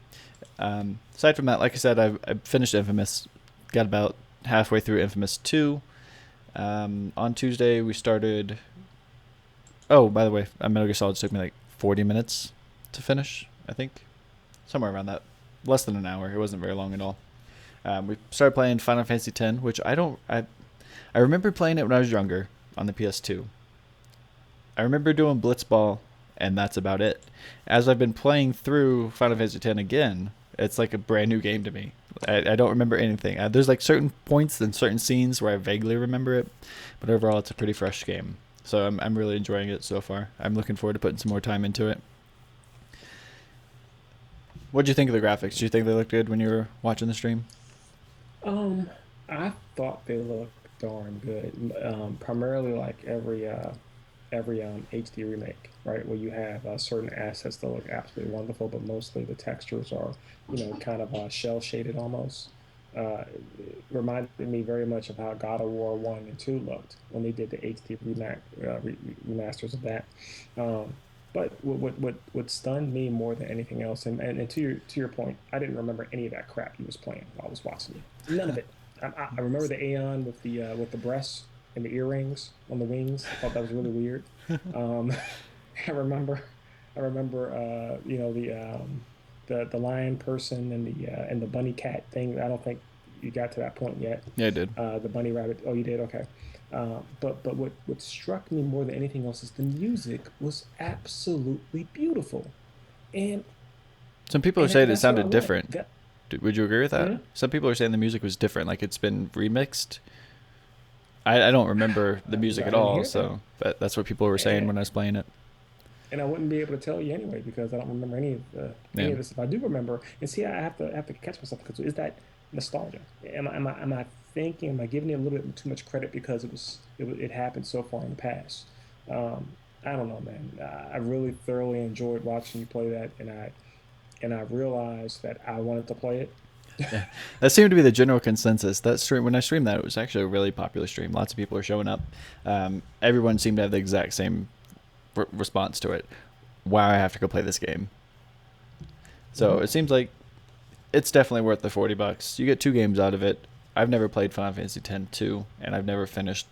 Aside from that, like I said, I finished Infamous. Got about halfway through Infamous 2. On Tuesday, we started... Oh, by the way, Metal Gear Solid took me like 40 minutes to finish, I think. Somewhere around that. Less than an hour. It wasn't very long at all. We started playing Final Fantasy X, which I remember playing it when I was younger on the PS2. I remember doing Blitzball, and that's about it. As I've been playing through Final Fantasy X again, it's like a brand new game to me. I don't remember anything. There's like certain points and certain scenes where I vaguely remember it, but overall it's a pretty fresh game. So I'm really enjoying it so far. I'm looking forward to putting some more time into it. What do you think of the graphics? Do you think they looked good when you were watching the stream? I thought they looked darn good. Primarily like every HD remake, right? Where you have certain assets that look absolutely wonderful, but mostly the textures are, kind of shell shaded almost. It reminded me very much of how God of War 1 and 2 looked when they did the HD remasters of that. Um, but what stunned me more than anything else, and to your point, I didn't remember any of that crap he was playing while I was watching you. None of it. I remember the Aeon with the breasts and the earrings on the wings. I thought that was really weird. Um, I remember, the lion person and the bunny cat thing. I don't think you got to that point yet. Yeah, I did. The bunny rabbit. Oh, you did. Okay. But what struck me more than anything else is the music was absolutely beautiful, and Some people are saying it that's what I sounded want. different. Would you agree with that? Hmm? Some people are saying the music was different, like it's been remixed. I don't remember the music I at didn't all, hear that, so but that's what people were saying and when I was playing it. I wouldn't be able to tell you anyway because I don't remember Yeah. any of this. If I do remember, and see, I have to catch myself because is that nostalgia? Am I thinking? Am I giving it a little bit too much credit because it happened so far in the past? Um, I don't know, man. I really thoroughly enjoyed watching you play that, and I realized that I wanted to play it. Yeah, that seemed to be the general consensus. That stream, when I streamed that, it was actually a really popular stream. Lots of people are showing up. Everyone seemed to have the exact same response to it. Wow, I have to go play this game. So Hmm. it seems like it's definitely worth the $40. You get 2 games out of it. I've never played Final Fantasy X 2, and I've never finished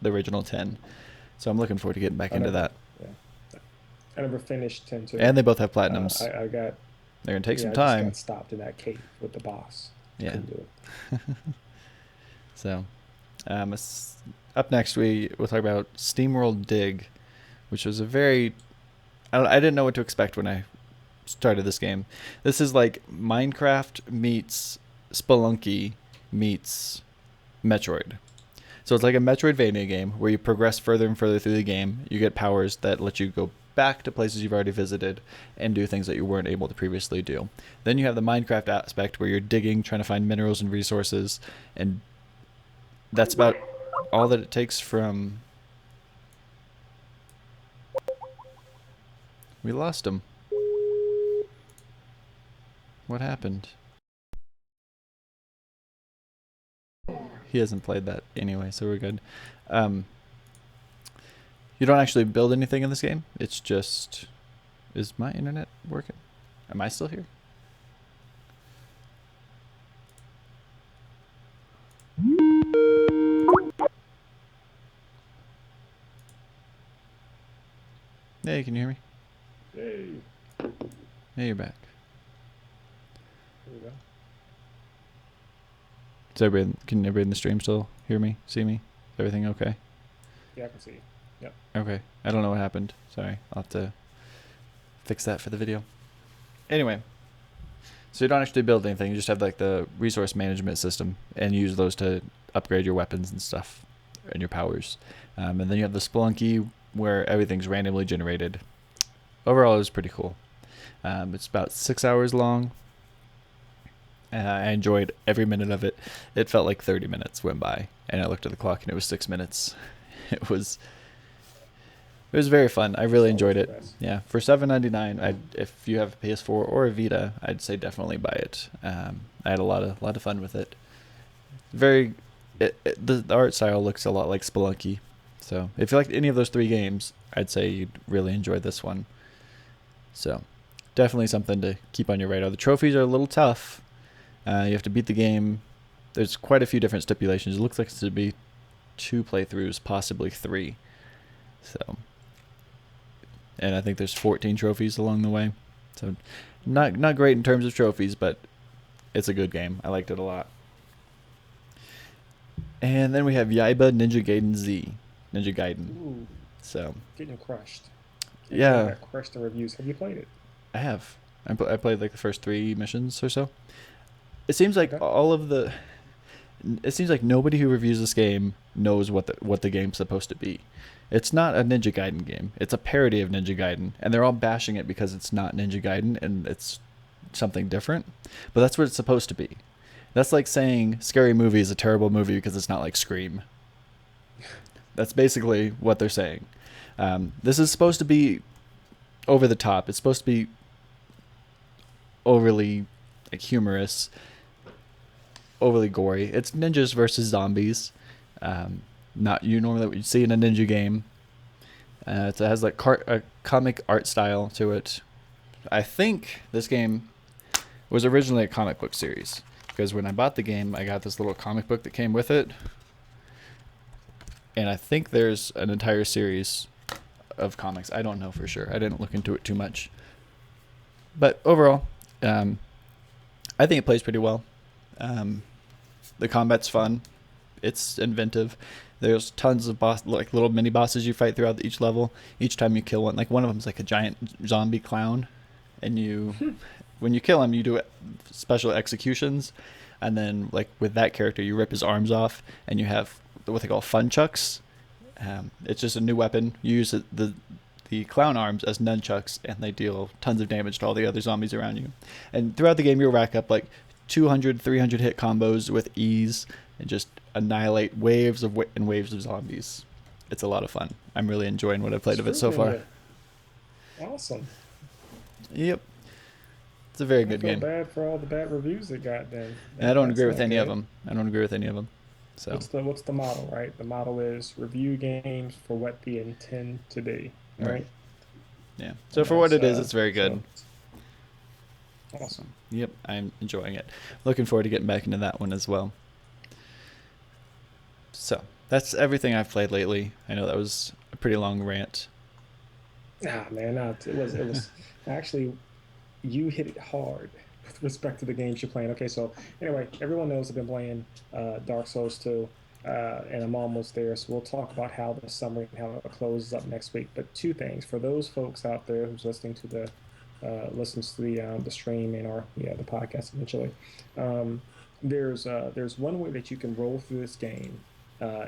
the original 10. So I'm looking forward to getting back I into never, that. yeah, I never finished 10-2. And they both have platinums. I got They're gonna take some Yeah, I just got time. stopped in that cave with the boss. Yeah. Couldn't do it. So, up next we'll talk about SteamWorld Dig, which was a very I didn't know what to expect when I started this game. This is like Minecraft meets Spelunky meets Metroid. So it's like a Metroidvania game where you progress further and further through the game. You get powers that let you go back to places you've already visited and do things that you weren't able to previously do. Then you have the Minecraft aspect where you're digging, trying to find minerals and resources, and that's about all that it takes from... We lost him. What happened? He hasn't played that anyway, so we're good. Um, you don't actually build anything in this game. It's just... Is my internet working? Am I still here? Hey, can you hear me? Hey, Hey, you're back. here we go. Can everybody in the stream still hear me, see me? Everything okay? Yeah, I can see. Yep. Okay. I don't know what happened. Sorry. I'll have to fix that for the video. Anyway, so you don't actually build anything. You just have like the resource management system and use those to upgrade your weapons and stuff and your powers. And then you have the Spelunky where everything's randomly generated. Overall, it was pretty cool. It's about 6 hours long. I enjoyed every minute of it. It felt like 30 minutes went by, and I looked at the clock, and it was 6 minutes. It was very fun. I really It's always enjoyed the it. best. Yeah, for $7.99, if you have a PS4 or a Vita, I'd say definitely buy it. I had a lot of fun with it. very the art style looks a lot like Spelunky. So if you like any of those 3 games, I'd say you'd really enjoy this one. So definitely something to keep on your radar. The trophies are a little tough. You have to beat the game. There's quite a few different stipulations. It looks like it's to be 2 playthroughs, possibly 3. So, and I think there's 14 trophies along the way. So not great in terms of trophies, but it's a good game. I liked it a lot. And then we have Yaiba Ninja Gaiden Z. Ninja Gaiden. Ooh, So, getting crushed. yeah, Got crushed in reviews. Have you played it? I have. I played like the first 3 missions or so. It seems like Okay. it seems like nobody who reviews this game knows what the game's supposed to be. It's not a Ninja Gaiden game. It's a parody of Ninja Gaiden, and they're all bashing it because it's not Ninja Gaiden and it's something different. But that's what it's supposed to be. That's like saying Scary Movie is a terrible movie because it's not like Scream. That's basically what they're saying. This is supposed to be over the top. It's supposed to be overly like humorous, overly gory. It's ninjas versus zombies. Not you normally what you see in a ninja game. It has like a comic art style to it. I think this game was originally a comic book series because when I bought the game, I got this little comic book that came with it, and I think there's an entire series of comics. I don't know for sure. I didn't look into it too much, but overall, I think it plays pretty well. The combat's fun. It's inventive. There's tons of like little mini bosses you fight throughout each level. Each time you kill one, like one of them's like a giant zombie clown, and when you kill him, you do special executions, and then like with that character, you rip his arms off, and you have what they call fun chucks. It's just a new weapon. You use the clown arms as nunchucks, and they deal tons of damage to all the other zombies around you. And throughout the game, you'll rack up like 200, 300 hit combos with ease and just annihilate waves of zombies. It's a lot of fun. I'm really enjoying what I've played of it so far. Awesome. Yep. It's a very I good feel game. bad for all the bad reviews it got then. And I don't agree That's with not any of good. them. So, What's the model, right? The model is review games for what they intend to be, right. right? Yeah. So for what it is, it's very good. Awesome. Yep, I'm enjoying it. Looking forward to getting back into that one as well. So, that's everything I've played lately. I know that was a pretty long rant. Ah, man, no, it was actually you hit it hard with respect to the games you're playing. Okay, so anyway, everyone knows I've been playing Dark Souls 2, and I'm almost there. So we'll talk about how the summary and how it closes up next week. But 2 things for those folks out there who's listening to listens to the stream and or the podcast eventually. Um, there's one way that you can roll through this game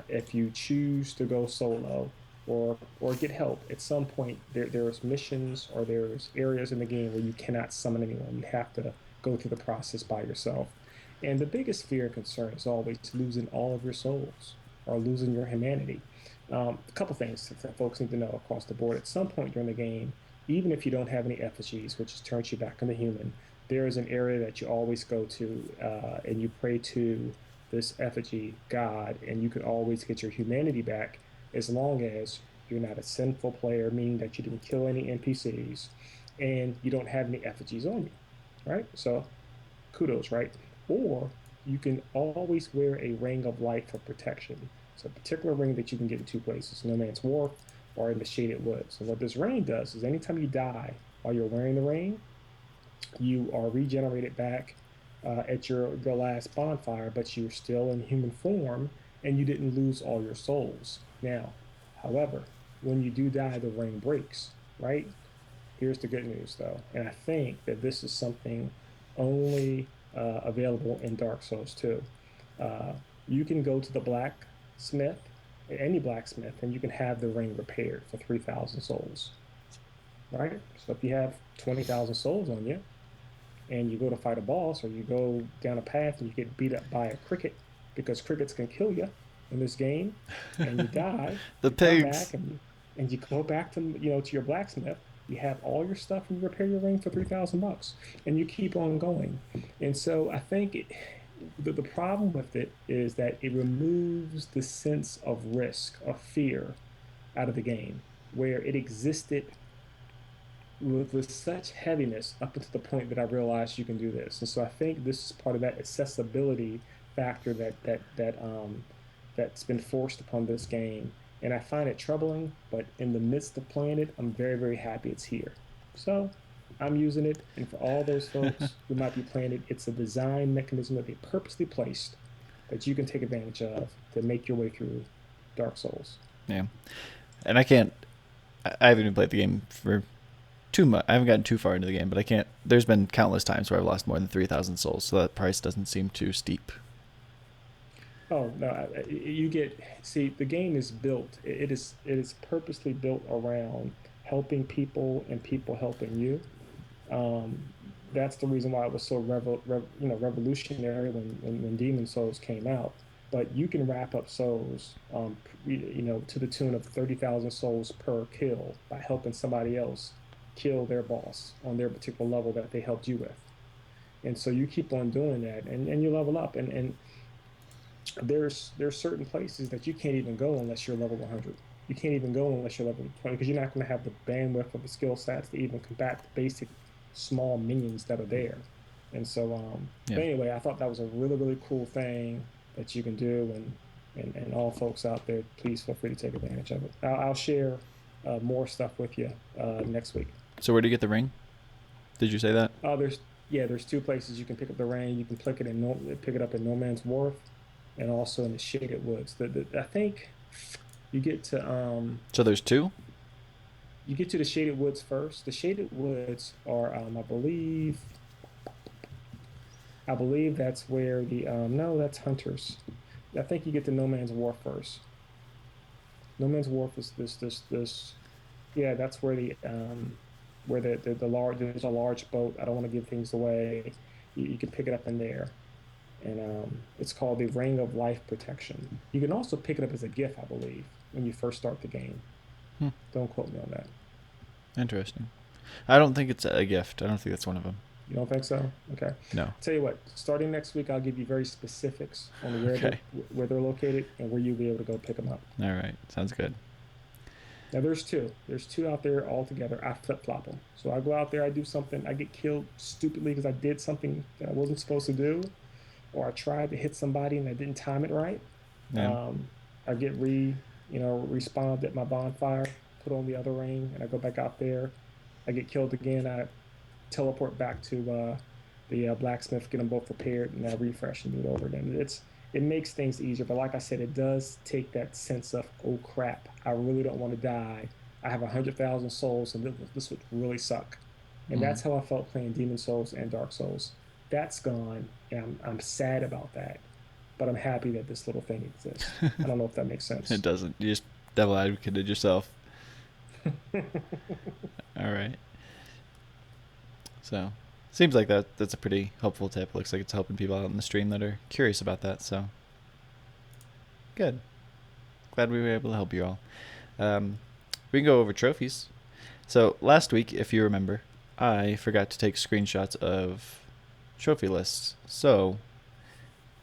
if you choose to go solo or get help. At some point, there's missions or there's areas in the game where you cannot summon anyone. You have to go through the process by yourself. And the biggest fear and concern is always losing all of your souls or losing your humanity. A couple things that folks need to know across the board. At some point during the game, even if you don't have any effigies, which just turns you back into human, there is an area that you always go to and you pray to this effigy god, and you can always get your humanity back as long as you're not a sinful player, meaning that you didn't kill any NPCs and you don't have any effigies on you, right? So kudos, right? Or you can always wear a ring of light for protection. It's a particular ring that you can get in 2 places: No Man's Wharf or in the Shaded Woods. And what this ring does is anytime you die while you're wearing the ring, you are regenerated back at your last bonfire, but you're still in human form and you didn't lose all your souls. Now, however, when you do die, the ring breaks, right? Here's the good news, though, and I think that this is something only available in Dark Souls 2. Uh, you can go to the blacksmith, any blacksmith, and you can have the ring repaired for 3,000 souls, right? So if you have 20,000 souls on you, and you go to fight a boss or you go down a path and you get beat up by a cricket because crickets can kill you in this game and you die, The you come pigs. back and you go back to to your blacksmith, you have all your stuff and you repair your ring for 3,000 bucks and you keep on going. And so I think the problem with it is that it removes the sense of risk, of fear out of the game, where it existed with such heaviness up until the point that I realized you can do this. And so I think this is part of that accessibility factor that's been forced upon this game. And I find it troubling, but in the midst of playing it, I'm very, very happy it's here. So I'm using it. And for all those folks who might be playing it, it's a design mechanism that they purposely placed that you can take advantage of to make your way through Dark Souls. Yeah. And I can't. I haven't even played the game for too much. I haven't gotten too far into the game, but I can't. There's been countless times where I've lost more than 3,000 souls, so that price doesn't seem too steep. Oh no, you get see the game is built. It is purposely built around helping people and people helping you. Um, that's the reason why it was so revolutionary when Demon Souls came out. But you can wrap up souls, to the tune of 30,000 souls per kill by helping somebody else kill their boss on their particular level that they helped you with. And so you keep on doing that, and you level up. And there's certain places that you can't even go unless you're level 100. You can't even go unless you're level 20 because you're not going to have the bandwidth of the skill sets to even combat the basic small minions that are there. And so, Yeah. but anyway, I thought that was a really, really cool thing that you can do. And all folks out there, please feel free to take advantage of it. I'll share more stuff with you next week. So where do you get the ring? Did you say that? There's two places you can pick up the rain. You can pick it up in No Man's Wharf, and also in the Shaded Woods. I think you get to So there's two? the Shaded Woods first. The Shaded Woods are I believe that's where the no, that's Hunters. I think you get to No Man's Wharf first. No Man's Wharf is this. Yeah, that's where the large there's a large boat. I don't want to give things away. You can pick it up in there, and it's called the Ring of Life Protection. You can also pick it up as a gift, I believe, when you first start the game. Hmm. Don't quote me on that. Interesting. I don't think it's a gift. I don't think that's one of them. You don't think so? Okay. No. Tell you what, starting next week, I'll give you very specifics on Okay. where they're located and where you'll be able to go pick them up. All right. Sounds good. Now there's two. There's two out there all together. I flip flop them. So I go out there, I do something, I get killed stupidly because I did something that I wasn't supposed to do, or I tried to hit somebody and I didn't time it right. Yeah. I get respawned at my bonfire, put on the other ring, and I go back out there. I get killed again. I teleport back to the blacksmith, get them both repaired, and I refresh and do it over again. It makes things easier, but like I said, it does take that sense of, oh crap, I really don't want to die. I have 100,000 souls, and this would really suck. And that's how I felt playing Demon Souls and Dark Souls. That's gone, and I'm sad about that. But I'm happy that this little thing exists. I don't know if that makes sense. It doesn't. You just devil advocated yourself. All right. So, seems like that's a pretty helpful tip. Looks like it's helping people out in the stream that are curious about that. So, good. Glad we were able to help you all. We can go over trophies. So last week, if you remember, I forgot to take screenshots of trophy lists. So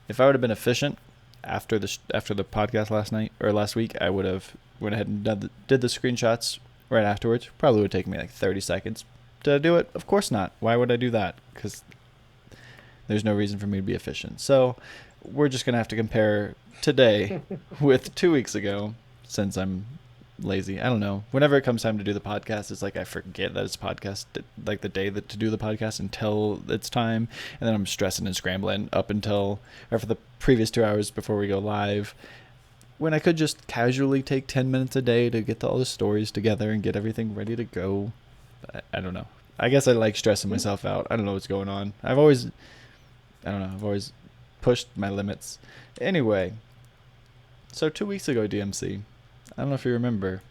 if I would have been efficient after the podcast last week, I would have went ahead and did the screenshots right afterwards. Probably would take me like 30 seconds. Did I do it? Of course not. Why would I do that? Because there's no reason for me to be efficient. So we're just going to have to compare today with 2 weeks ago, since I'm lazy. I don't know. Whenever it comes time to do the podcast, it's like I forget that it's podcast, like the day to do the podcast until it's time. And then I'm stressing and scrambling up until, or for the previous 2 hours before we go live, when I could just casually take 10 minutes a day to get all the stories together and get everything ready to go. I don't know. I guess I like stressing myself out. I don't know what's going on. I've always pushed my limits. Anyway, so 2 weeks ago, DMC, I don't know if you remember,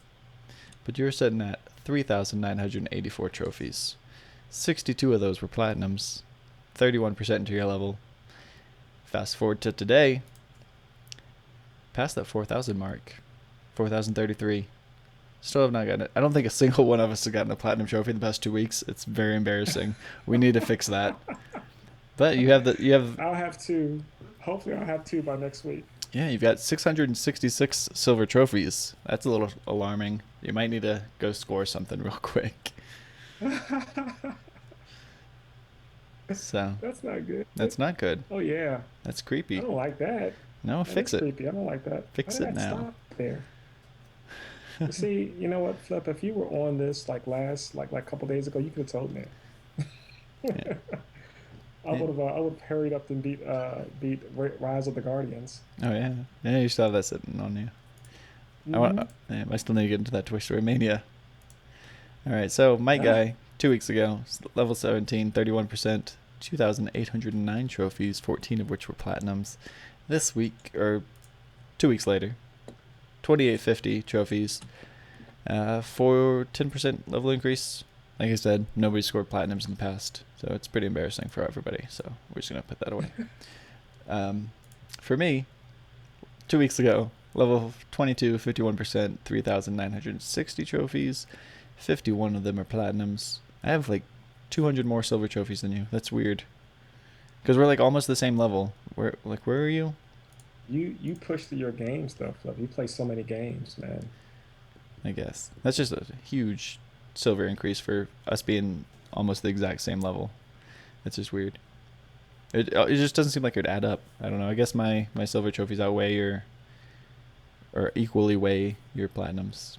but you were sitting at 3,984 trophies. 62 of those were platinums, 31% into your level. Fast forward to today, past that 4,000 mark, 4,033. Still have not gotten it. I don't think a single one of us has gotten a platinum trophy in the past 2 weeks. It's very embarrassing. We need to fix that. But you have I'll have two. Hopefully, I'll have two by next week. yeah, you've got 666 silver trophies. That's a little alarming. You might need to go score something real quick. So That's not good. that's not good. Oh yeah, That's I creepy. don't like that. No, That fix is it. creepy. I don't like that. Why Fix did it that now. stop there? See, you know what, Flip? If you were on this like a couple days ago, you could have told me. Yeah. Yeah. I would have hurried up and beat Rise of the Guardians. Oh yeah. Yeah, you still have that sitting on you. Mm-hmm. I still need to get into that Toy Story Mania. All right, so my Ah, guy, 2 weeks ago, level 17, 31%, 2,809 trophies, 14 of which were platinums. This week, or 2 weeks later, 2,850 trophies, for 10% level increase. Like I said, nobody scored platinums in the past, so it's pretty embarrassing for everybody. So we're just gonna put that away. Um, for me, 2 weeks ago, level 22, 51%, 3,960 trophies, 51 of them are platinums. I have like 200 more silver trophies than you. That's weird. Because we're like almost the same level. Where are you? you push through your games though, Flip. You play so many games, man. I guess. That's just a huge silver increase for us being almost the exact same level. It's just weird. It just doesn't seem like it'd add up. I don't know. I guess my silver trophies outweigh your, or equally weigh your platinums.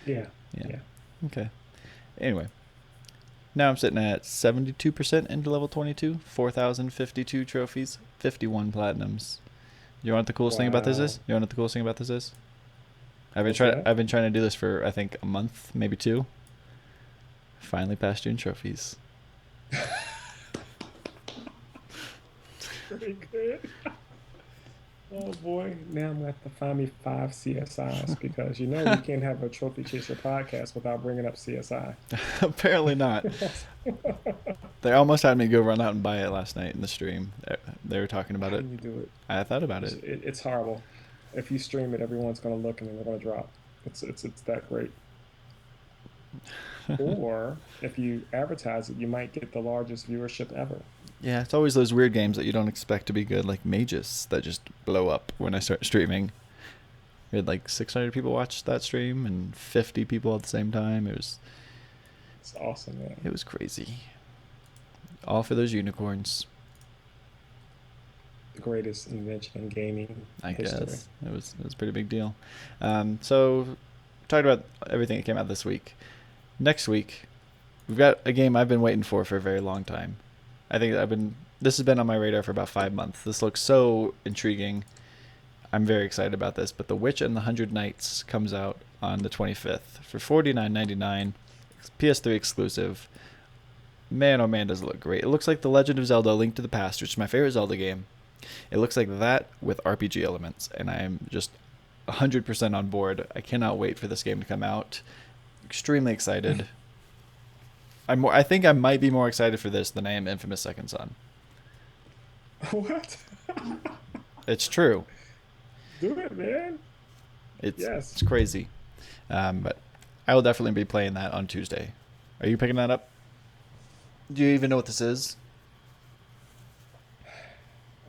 Yeah, Yeah. yeah. Okay. Anyway, now I'm sitting at 72% into level 22, 4,052 trophies, 51 platinums. You know what the coolest thing about this Wow. is? You know what the coolest thing about this is? What's that? I've been trying to do this for I think a month, maybe two. Finally passed June trophies. Pretty good. Oh boy, now I'm gonna have to find me five CSIs because you know we can't have a Trophy Chaser podcast without bringing up CSI. Apparently not. They almost had me go run out and buy it last night in the stream. They were talking about How it. do you do it? I thought about it. It's horrible. If you stream it, everyone's gonna look and then they're gonna drop. It's that great. Or if you advertise it, you might get the largest viewership ever. Yeah, it's always those weird games that you don't expect to be good, like Magus, that just blow up when I start streaming. We had like 600 people watch that stream and 50 people at the same time. It's awesome, man. It was crazy. All for those unicorns, The greatest invention in gaming I history. guess. It was a pretty big deal. So talked about everything that came out this week. Next week, we've got a game I've been waiting for a very long time. I think this has been on my radar for about 5 months. This looks so intriguing. I'm very excited about this. But The Witch and the Hundred Knights comes out on the 25th for $49.99, PS3 exclusive. Man, oh man, does it look great. It looks like The Legend of Zelda: Link to the Past, which is my favorite Zelda game. It looks like that with RPG elements, and I am just 100% on board. I cannot wait for this game to come out. Extremely excited. I think I might be more excited for this than I am Infamous Second Son. What? It's true. Do it, man. It's Yes. crazy. But I will definitely be playing that on Tuesday. Are you picking that up? Do you even know what this is?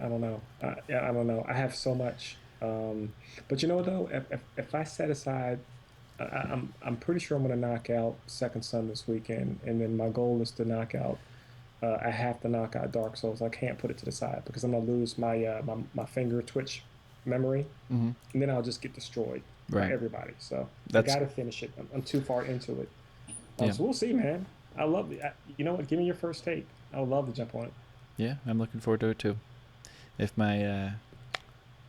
I don't know. Yeah, I don't know. I have so much. But you know though, if I set aside, I'm pretty sure I'm gonna knock out Second Son this weekend, and then my goal is to knock out. I have to knock out Dark Souls. I can't put it to the side because I'm gonna lose my finger twitch memory, Mm-hmm. and then I'll just get destroyed by Right. everybody. So I That's got to finish it. I'm too far into it. yeah, So we'll see, man. I love it. You know what? Give me your first take. I would love to jump on it. yeah. I'm looking forward to it too. If my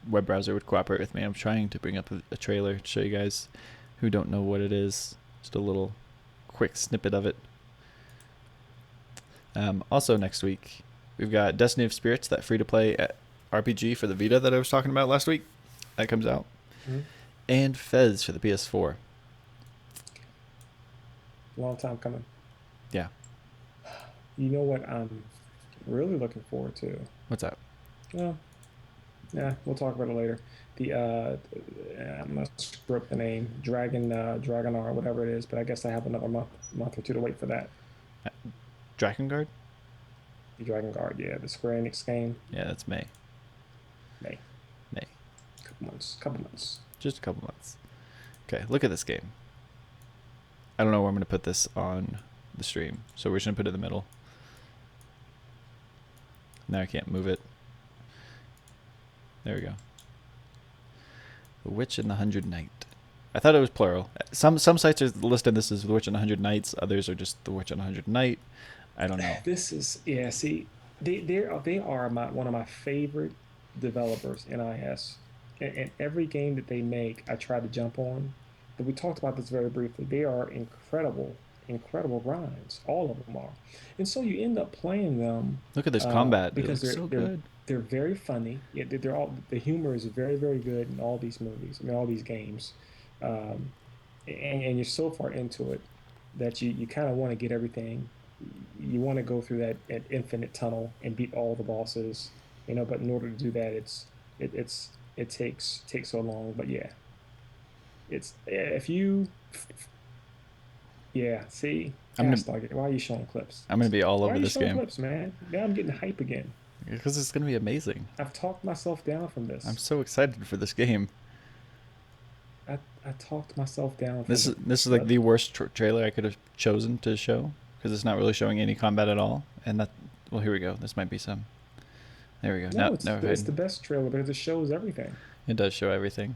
web browser would cooperate with me, I'm trying to bring up a trailer to show you guys who don't know what it is. Just a little quick snippet of it. Also next week, we've got Destiny of Spirits, that free-to-play RPG for the Vita that I was talking about last week. That comes out. Mhm. And Fez for the PS4. Long time coming. Yeah. You know what I'm really looking forward to? What's that? Well, yeah, we'll talk about it later. The I'm gonna screw up the name, Dragon or whatever it is, but I guess I have another month or two to wait for that. Drakengard? The Dragon Guard, yeah, the Square Enix game. Yeah, that's May. May, May. couple months. Just a couple months. Okay, look at this game. I don't know where I'm going to put this on the stream, so we're just going to put it in the middle. Now I can't move it. There we go. The Witch and the 100 Knight. I thought it was plural. Some sites are listing this as The Witch and the 100 Knights. Others are just The Witch and the 100 Knight. I don't know. This is, yeah. See, they are one of my favorite developers, NIS, and every game that they make, I try to jump on. But we talked about this very briefly. They are incredible grinds. All of them are, and so you end up playing them. Look at this combat. Because It looks so good. they're very funny. Yeah, they're all, the humor is very good in all these movies. I mean, all these games, um, and you're so far into it that you kind of want to get everything. You want to go through that infinite tunnel and beat all the bosses, but in order to do that, it takes so long. But yeah, it's if you yeah, see, I'm gosh, gonna why are you showing clips? I'm gonna be all Why are over you this showing game clips, man? Now I'm getting hype again. because it's gonna be amazing. I've talked myself down from I'm this. so excited for this game. I talked myself down from This is like the the worst trailer I could have chosen to show because it's not really showing any combat at all. And that, well, here we go. This might be some. There we go. no, Now we're it's the fading. best trailer because it shows everything. It does show everything.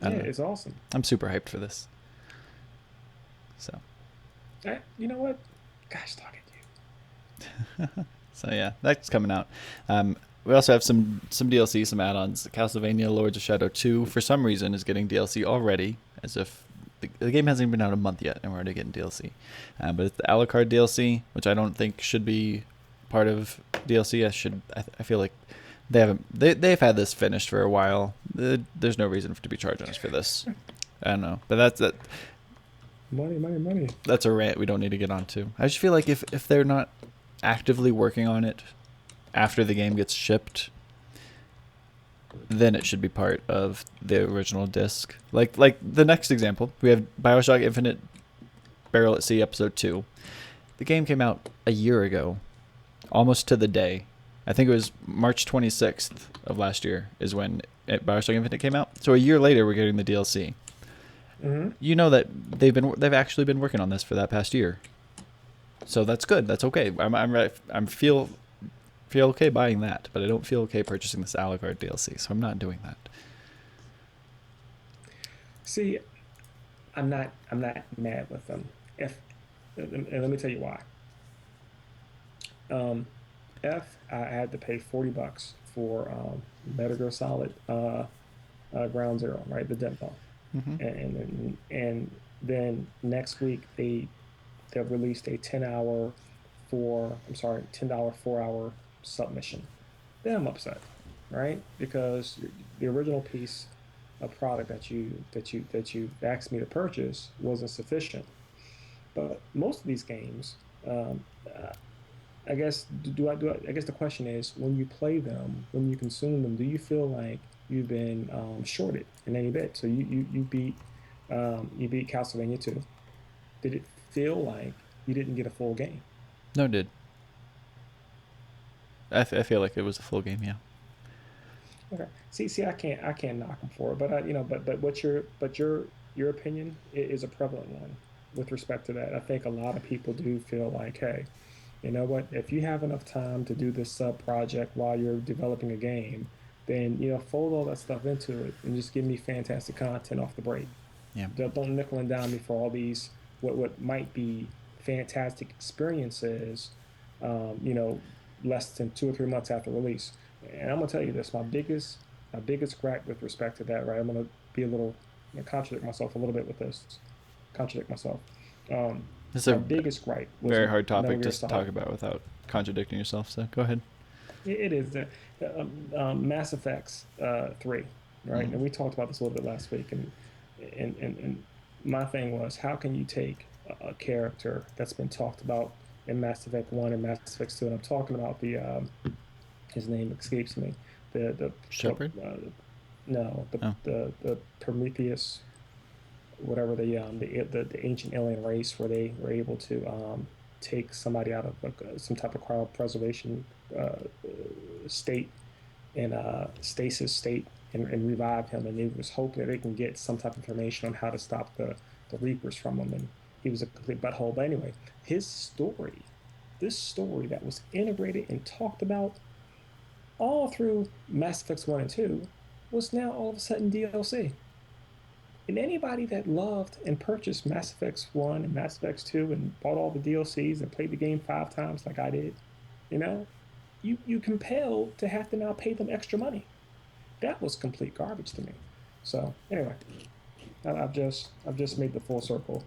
I Yeah, don't know. it's awesome. I'm super hyped for this. So You know what? Gosh, talking to you. so yeah, that's coming out. We also have some DLC, some add-ons. Castlevania Lords of Shadow 2, for some reason, is getting DLC already, as if the game hasn't even been out a month yet, and we're already getting DLC. But it's the a la carte DLC, which I don't think should be part of DLC. I feel like they've had this finished for a while. There's no reason to be charging us for this. I don't know, but that's Money. that's a rant we don't need to get onto. I just feel like if they're not actively working on it after the game gets shipped, then it should be part of the original disc. Like the next example, we have BioShock Infinite Barrel at Sea Episode 2. The game came out a year ago, almost to the day. I think it was March 26th of last year is when BioShock Infinite came out. So a year later, we're getting the DLC. Mm-hmm. You know that they've actually been working on this for that past year. So that's good. That's okay. I'm feel okay buying that, but I don't feel okay purchasing this a la carte DLC, so I'm not doing that. See, I'm not mad with them. If And let me tell you why. If I had to pay $40 for Metal Gear Solid Ground Zero, right, the demo, Mm-hmm. and then next week they've released a $10 4-hour submission. Then I'm upset, right? Because the original piece of product that you asked me to purchase wasn't sufficient. But most of these games, I guess I guess the question is, when you play them, when you consume them, do you feel like you've been shorted in any bit? So you beat Castlevania 2. Did it feel like you didn't get a full game? No, it did. I feel like it was a full game, yeah. Okay. See, I can't knock them for it, but your opinion is a prevalent one with respect to that. I think a lot of people do feel like, hey, you know what? If you have enough time to do this sub project while you're developing a game, then fold all that stuff into it and just give me fantastic content off the break. Yeah. Don't nickel and dime me for all these what might be fantastic experiences. Um, you know, Less than 2 or 3 months after release. And I'm gonna tell you this: my biggest gripe with respect to that, right? I'm gonna be a little contradict myself a little bit with this. Contradict myself. Um, It's my a biggest gripe was very hard Metal topic Gear to talk Solid. about without contradicting yourself, so go ahead. It is Mass Effects 3, right? Mm. And we talked about this a little bit last week, and my thing was, how can you take a character that's been talked about in Mass Effect 1 and Mass Effect 2, and I'm talking about the his name escapes me, the Shepard? no, Oh. the Prometheus, whatever, the ancient alien race, where they were able to take somebody out of like, some type of cryopreservation uh, state in a stasis state and revive him. And they was hoping that they can get some type of information on how to stop the Reapers from him. And he was a complete butthole. But anyway, his story, this story that was integrated and talked about all through Mass Effects 1 and 2 was now all of a sudden DLC. And anybody that loved and purchased Mass Effects 1 and Mass Effects 2 and bought all the DLCs and played the game 5 times like I did, you know, you compelled to have to now pay them extra money. That was complete garbage to me. So anyway, I've just made the full circle.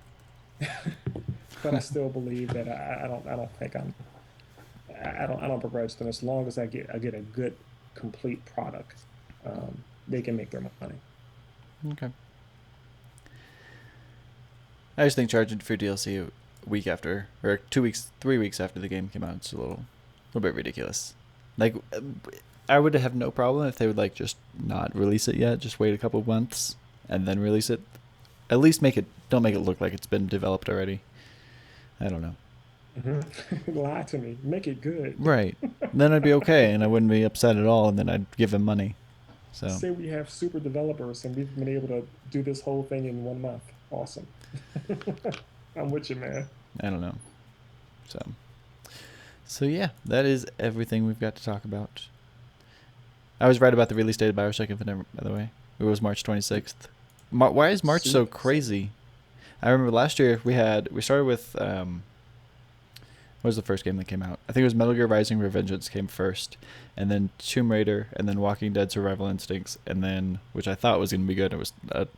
But I still believe that I don't think I don't begrudge them as long as I get a good complete product. They can make their money. Okay. I just think charging for DLC a week after, or 2 weeks, 3 weeks after the game came out, it's a little bit ridiculous. Like, I would have no problem if they would like just not release it yet, just wait a couple months and then release it. At least don't make it look like it's been developed already. I don't know. Lie to me, make it good. Right. Then I'd be okay, and I wouldn't be upset at all, and then I'd give them money. So. Say we have super developers and we've been able to do this whole thing in 1 month. Awesome. I'm with you, man. I don't know. So yeah, that is everything we've got to talk about. I was right about the release date of Bioshock Infinite, by the way. It was March 26th. Why is March so crazy? I remember last year we started with what was the first game that came out? I think it was Metal Gear Rising: Revengeance came first, and then Tomb Raider, and then Walking Dead: Survival Instincts, and then, which I thought was going to be good, it was a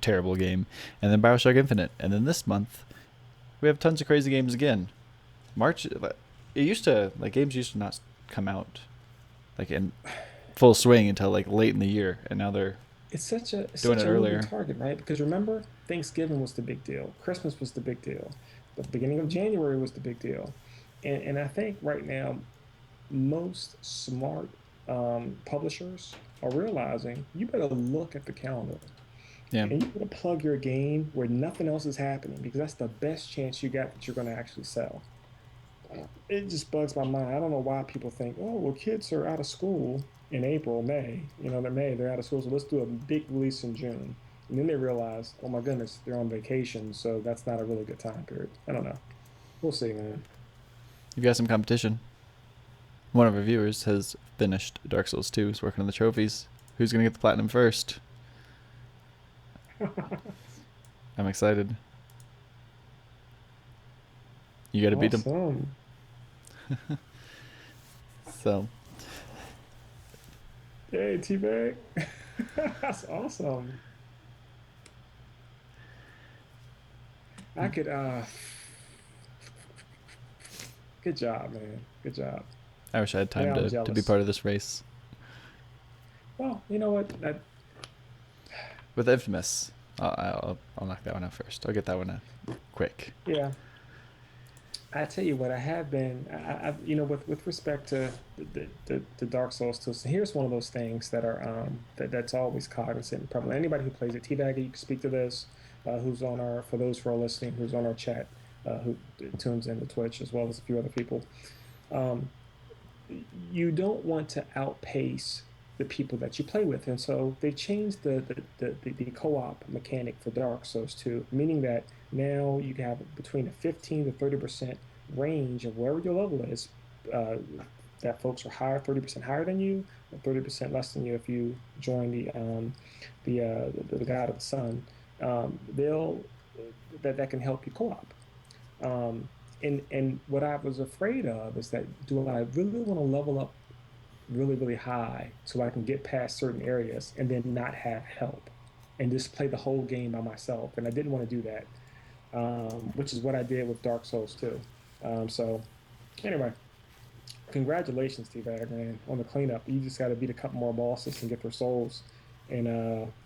terrible game, and then Bioshock Infinite, and then this month we have tons of crazy games again. March, it used to, like, games used to not come out like in full swing until like late in the year, and now they're It's such a doing it moving earlier. target, right? Because remember, Thanksgiving was the big deal, Christmas was the big deal, the beginning of January was the big deal, and I think right now most smart publishers are realizing you better look at the calendar Yeah. and you better plug your game where nothing else is happening because that's the best chance you got that you're going to actually sell. It just bugs my mind. I don't know why people think, oh, well, kids are out of school in April, May. They're out of school, so let's do a big release in June. And then they realize, oh my goodness, they're on vacation, so that's not a really good time period. I don't know. We'll see, man. You've got some competition. One of our viewers has finished Dark Souls 2, is working on the trophies. Who's going to get the platinum first? I'm excited. You got to beat him. Awesome. So, Yay, T-Bag. That's awesome. I could, good job, man. Good job. I wish I had time Yeah, I'm to be jealous. part of this race. Well, you know what? With Infamous, I'll knock that one out first. I'll get that one out quick. Yeah. I tell you what, I have been, with respect to the Dark Souls too. So here's one of those things that are that's always cognizant and prevalent. Anybody who plays it, T-Bag, you can speak to this. Who's on our, for those who are listening, who's on our chat, who tunes into Twitch as well as a few other people. Um, you don't want to outpace the people that you play with, and so they changed the co-op mechanic for Dark Souls 2, meaning that now you can have between a 15 to 30% range of wherever your level is. Uh, that folks are higher, 30% higher than you, or 30% less than you if you join the God of the Sun. They'll that can help you co-op. Um, and what I was afraid of is that do I really want to level up really, really high so I can get past certain areas and then not have help and just play the whole game by myself? And I didn't want to do that, which is what I did with Dark Souls 2. So anyway, congratulations, T-Bag, man, on the cleanup. You just got to beat a couple more bosses and get their souls in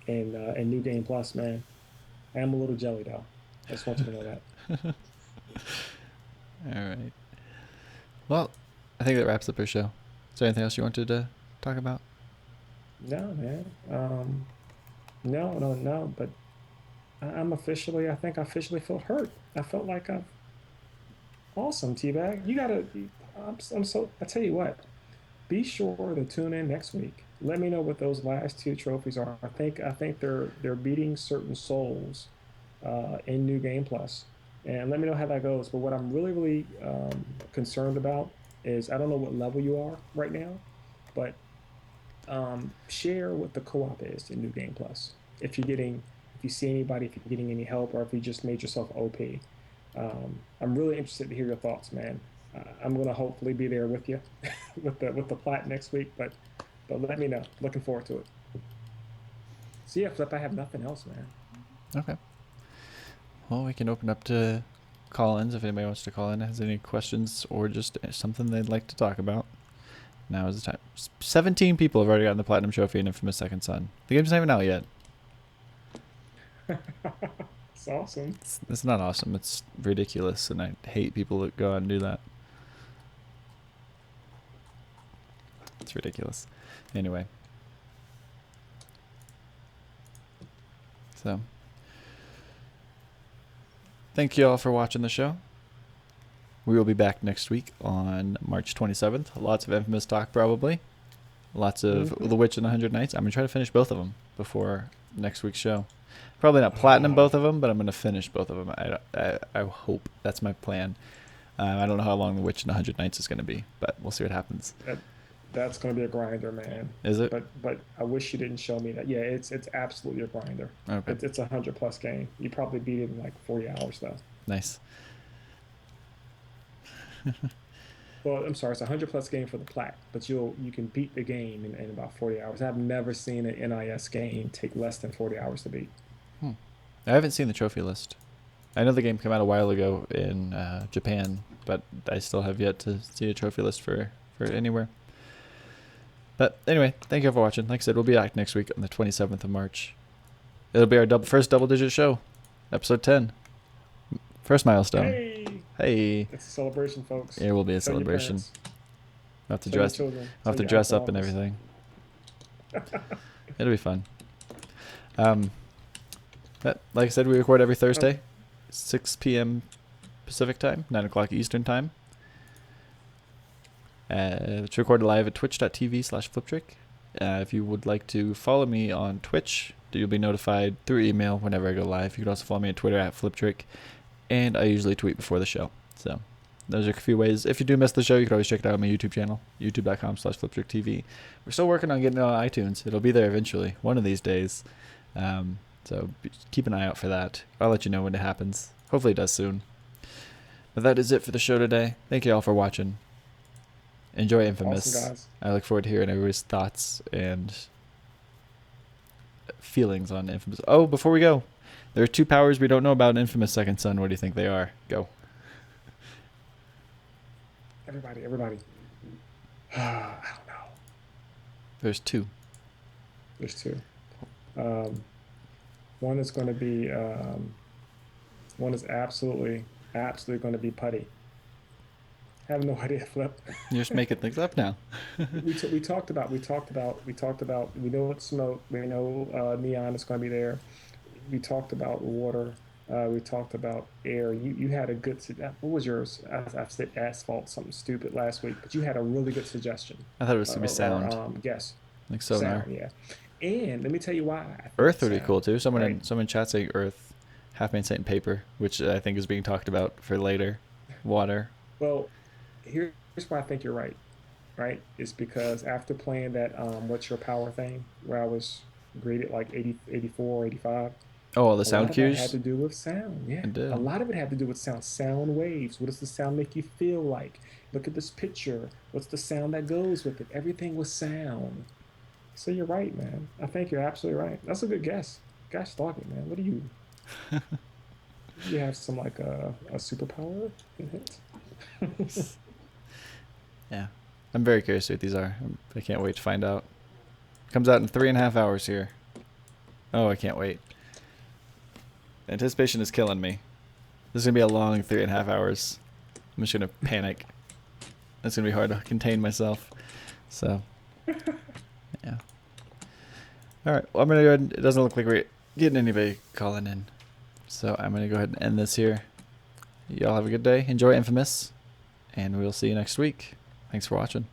New Game Plus, man. I am a little jelly though. I just want you to know that. All right. Well, I think that wraps up our show. Is there anything else you wanted to talk about? No, man. No. But I'm officially. I think I officially felt hurt. I felt like Awesome, T-Bag. You gotta. I'm so. I tell you what. Be sure to tune in next week. Let me know what those last two trophies are. I think they're beating certain souls in New Game Plus, and let me know how that goes. But what I'm really concerned about is I don't know what level you are right now, but share what the co-op is in New Game Plus. If you see anybody, if you're getting any help, or if you just made yourself OP. I'm really interested to hear your thoughts, man. I'm gonna hopefully be there with you with the plat next week, but let me know. Looking forward to it. So yeah, Flip, I have nothing else, man. Okay. Well, we can open up to call-ins if anybody wants to call in, has any questions or just something they'd like to talk about. Now is the time. 17 people have already gotten the Platinum Trophy in Infamous Second Son. The game's not even out yet. It's awesome. It's not awesome. It's ridiculous, and I hate people that go out and do that. It's ridiculous. Anyway. So, thank you all for watching the show. We will be back next week on March 27th. Lots of Infamous talk, probably. Lots of The Witch and the 100 Nights. I'm going to try to finish both of them before next week's show. Probably not platinum both of them, but I'm going to finish both of them. I hope. That's my plan. I don't know how long The Witch and the 100 Nights is going to be, but we'll see what happens. That's going to be a grinder, man. Is it? But I wish you didn't show me that. Yeah, it's absolutely a grinder. Okay. It's a 100+ game. You probably beat it in like 40 hours though. Nice. Well, I'm sorry, it's a 100+ game for the plat, but you can beat the game in about 40 hours. I've never seen an NIS game take less than 40 hours to beat. I haven't seen the trophy list. I know the game came out a while ago in Japan, but I still have yet to see a trophy list for anywhere. But anyway, thank you all for watching. Like I said, we'll be back next week on the 27th of March. It'll be our first double-digit show, episode 10. First milestone. Hey. It's a celebration, folks. It will be a Tell your celebration. parents. I'll have to Tell your dress. children. I'll have to Tell your dress up and alcoholics. everything. It'll be fun. But like I said, we record every Thursday, 6 p.m. Pacific time, 9 o'clock Eastern time. It's recorded live at twitch.tv/Fliptriq. If you would like to follow me on Twitch, you'll be notified through email whenever I go live. You can also follow me on Twitter at Fliptriq, and I usually tweet before the show. So those are a few ways. If you do miss the show, you can always check it out on my YouTube channel, youtube.com/FliptriqTV. We're still working on getting it on iTunes. It'll be there eventually, one of these days. So keep an eye out for that. I'll let you know when it happens. Hopefully it does soon. But that is it for the show today. Thank you all for watching. Enjoy Infamous. Awesome, guys. I look forward to hearing everybody's thoughts and feelings on Infamous. Oh, before we go, there are 2 powers we don't know about in Infamous Second Son. What do you think they are? Go. Everybody. I don't know. There's 2. There's 2. One is going to be one is absolutely going to be putty. I have no idea, Flip. You're just making things up now. we talked about. We know it's smoke. We know neon is going to be there. We talked about water. We talked about air. You had a good. What was yours? I said asphalt, something stupid last week, but you had a really good suggestion. I thought it was going to be sound. Yes. Like sonar. Sound, yeah. And let me tell you why. Earth would be cool too. Someone right? in chat saying Earth, half man saying paper, which I think is being talked about for later. Water. Well, here's why I think you're right. Right? It's because after playing that what's your power thing, where I was graded like 80, 84, 85. Oh, all the sound cues? It had to do with sound, yeah. It did. A lot of it had to do with sound. Sound waves. What does the sound make you feel like? Look at this picture. What's the sound that goes with it? Everything was sound. So you're right, man. I think you're absolutely right. That's a good guess. Gosh dog it, man. What do you... you have some like a superpower in it? Yeah. I'm very curious what these are. I can't wait to find out. Comes out in 3.5 hours here. Oh, I can't wait. Anticipation is killing me. This is going to be a long 3.5 hours. I'm just going to panic. It's going to be hard to contain myself. So, yeah. Alright, well, I'm going to go ahead and, it doesn't look like we're getting anybody calling in. So I'm going to go ahead and end this here. Y'all have a good day. Enjoy Infamous, and we'll see you next week. Thanks for watching.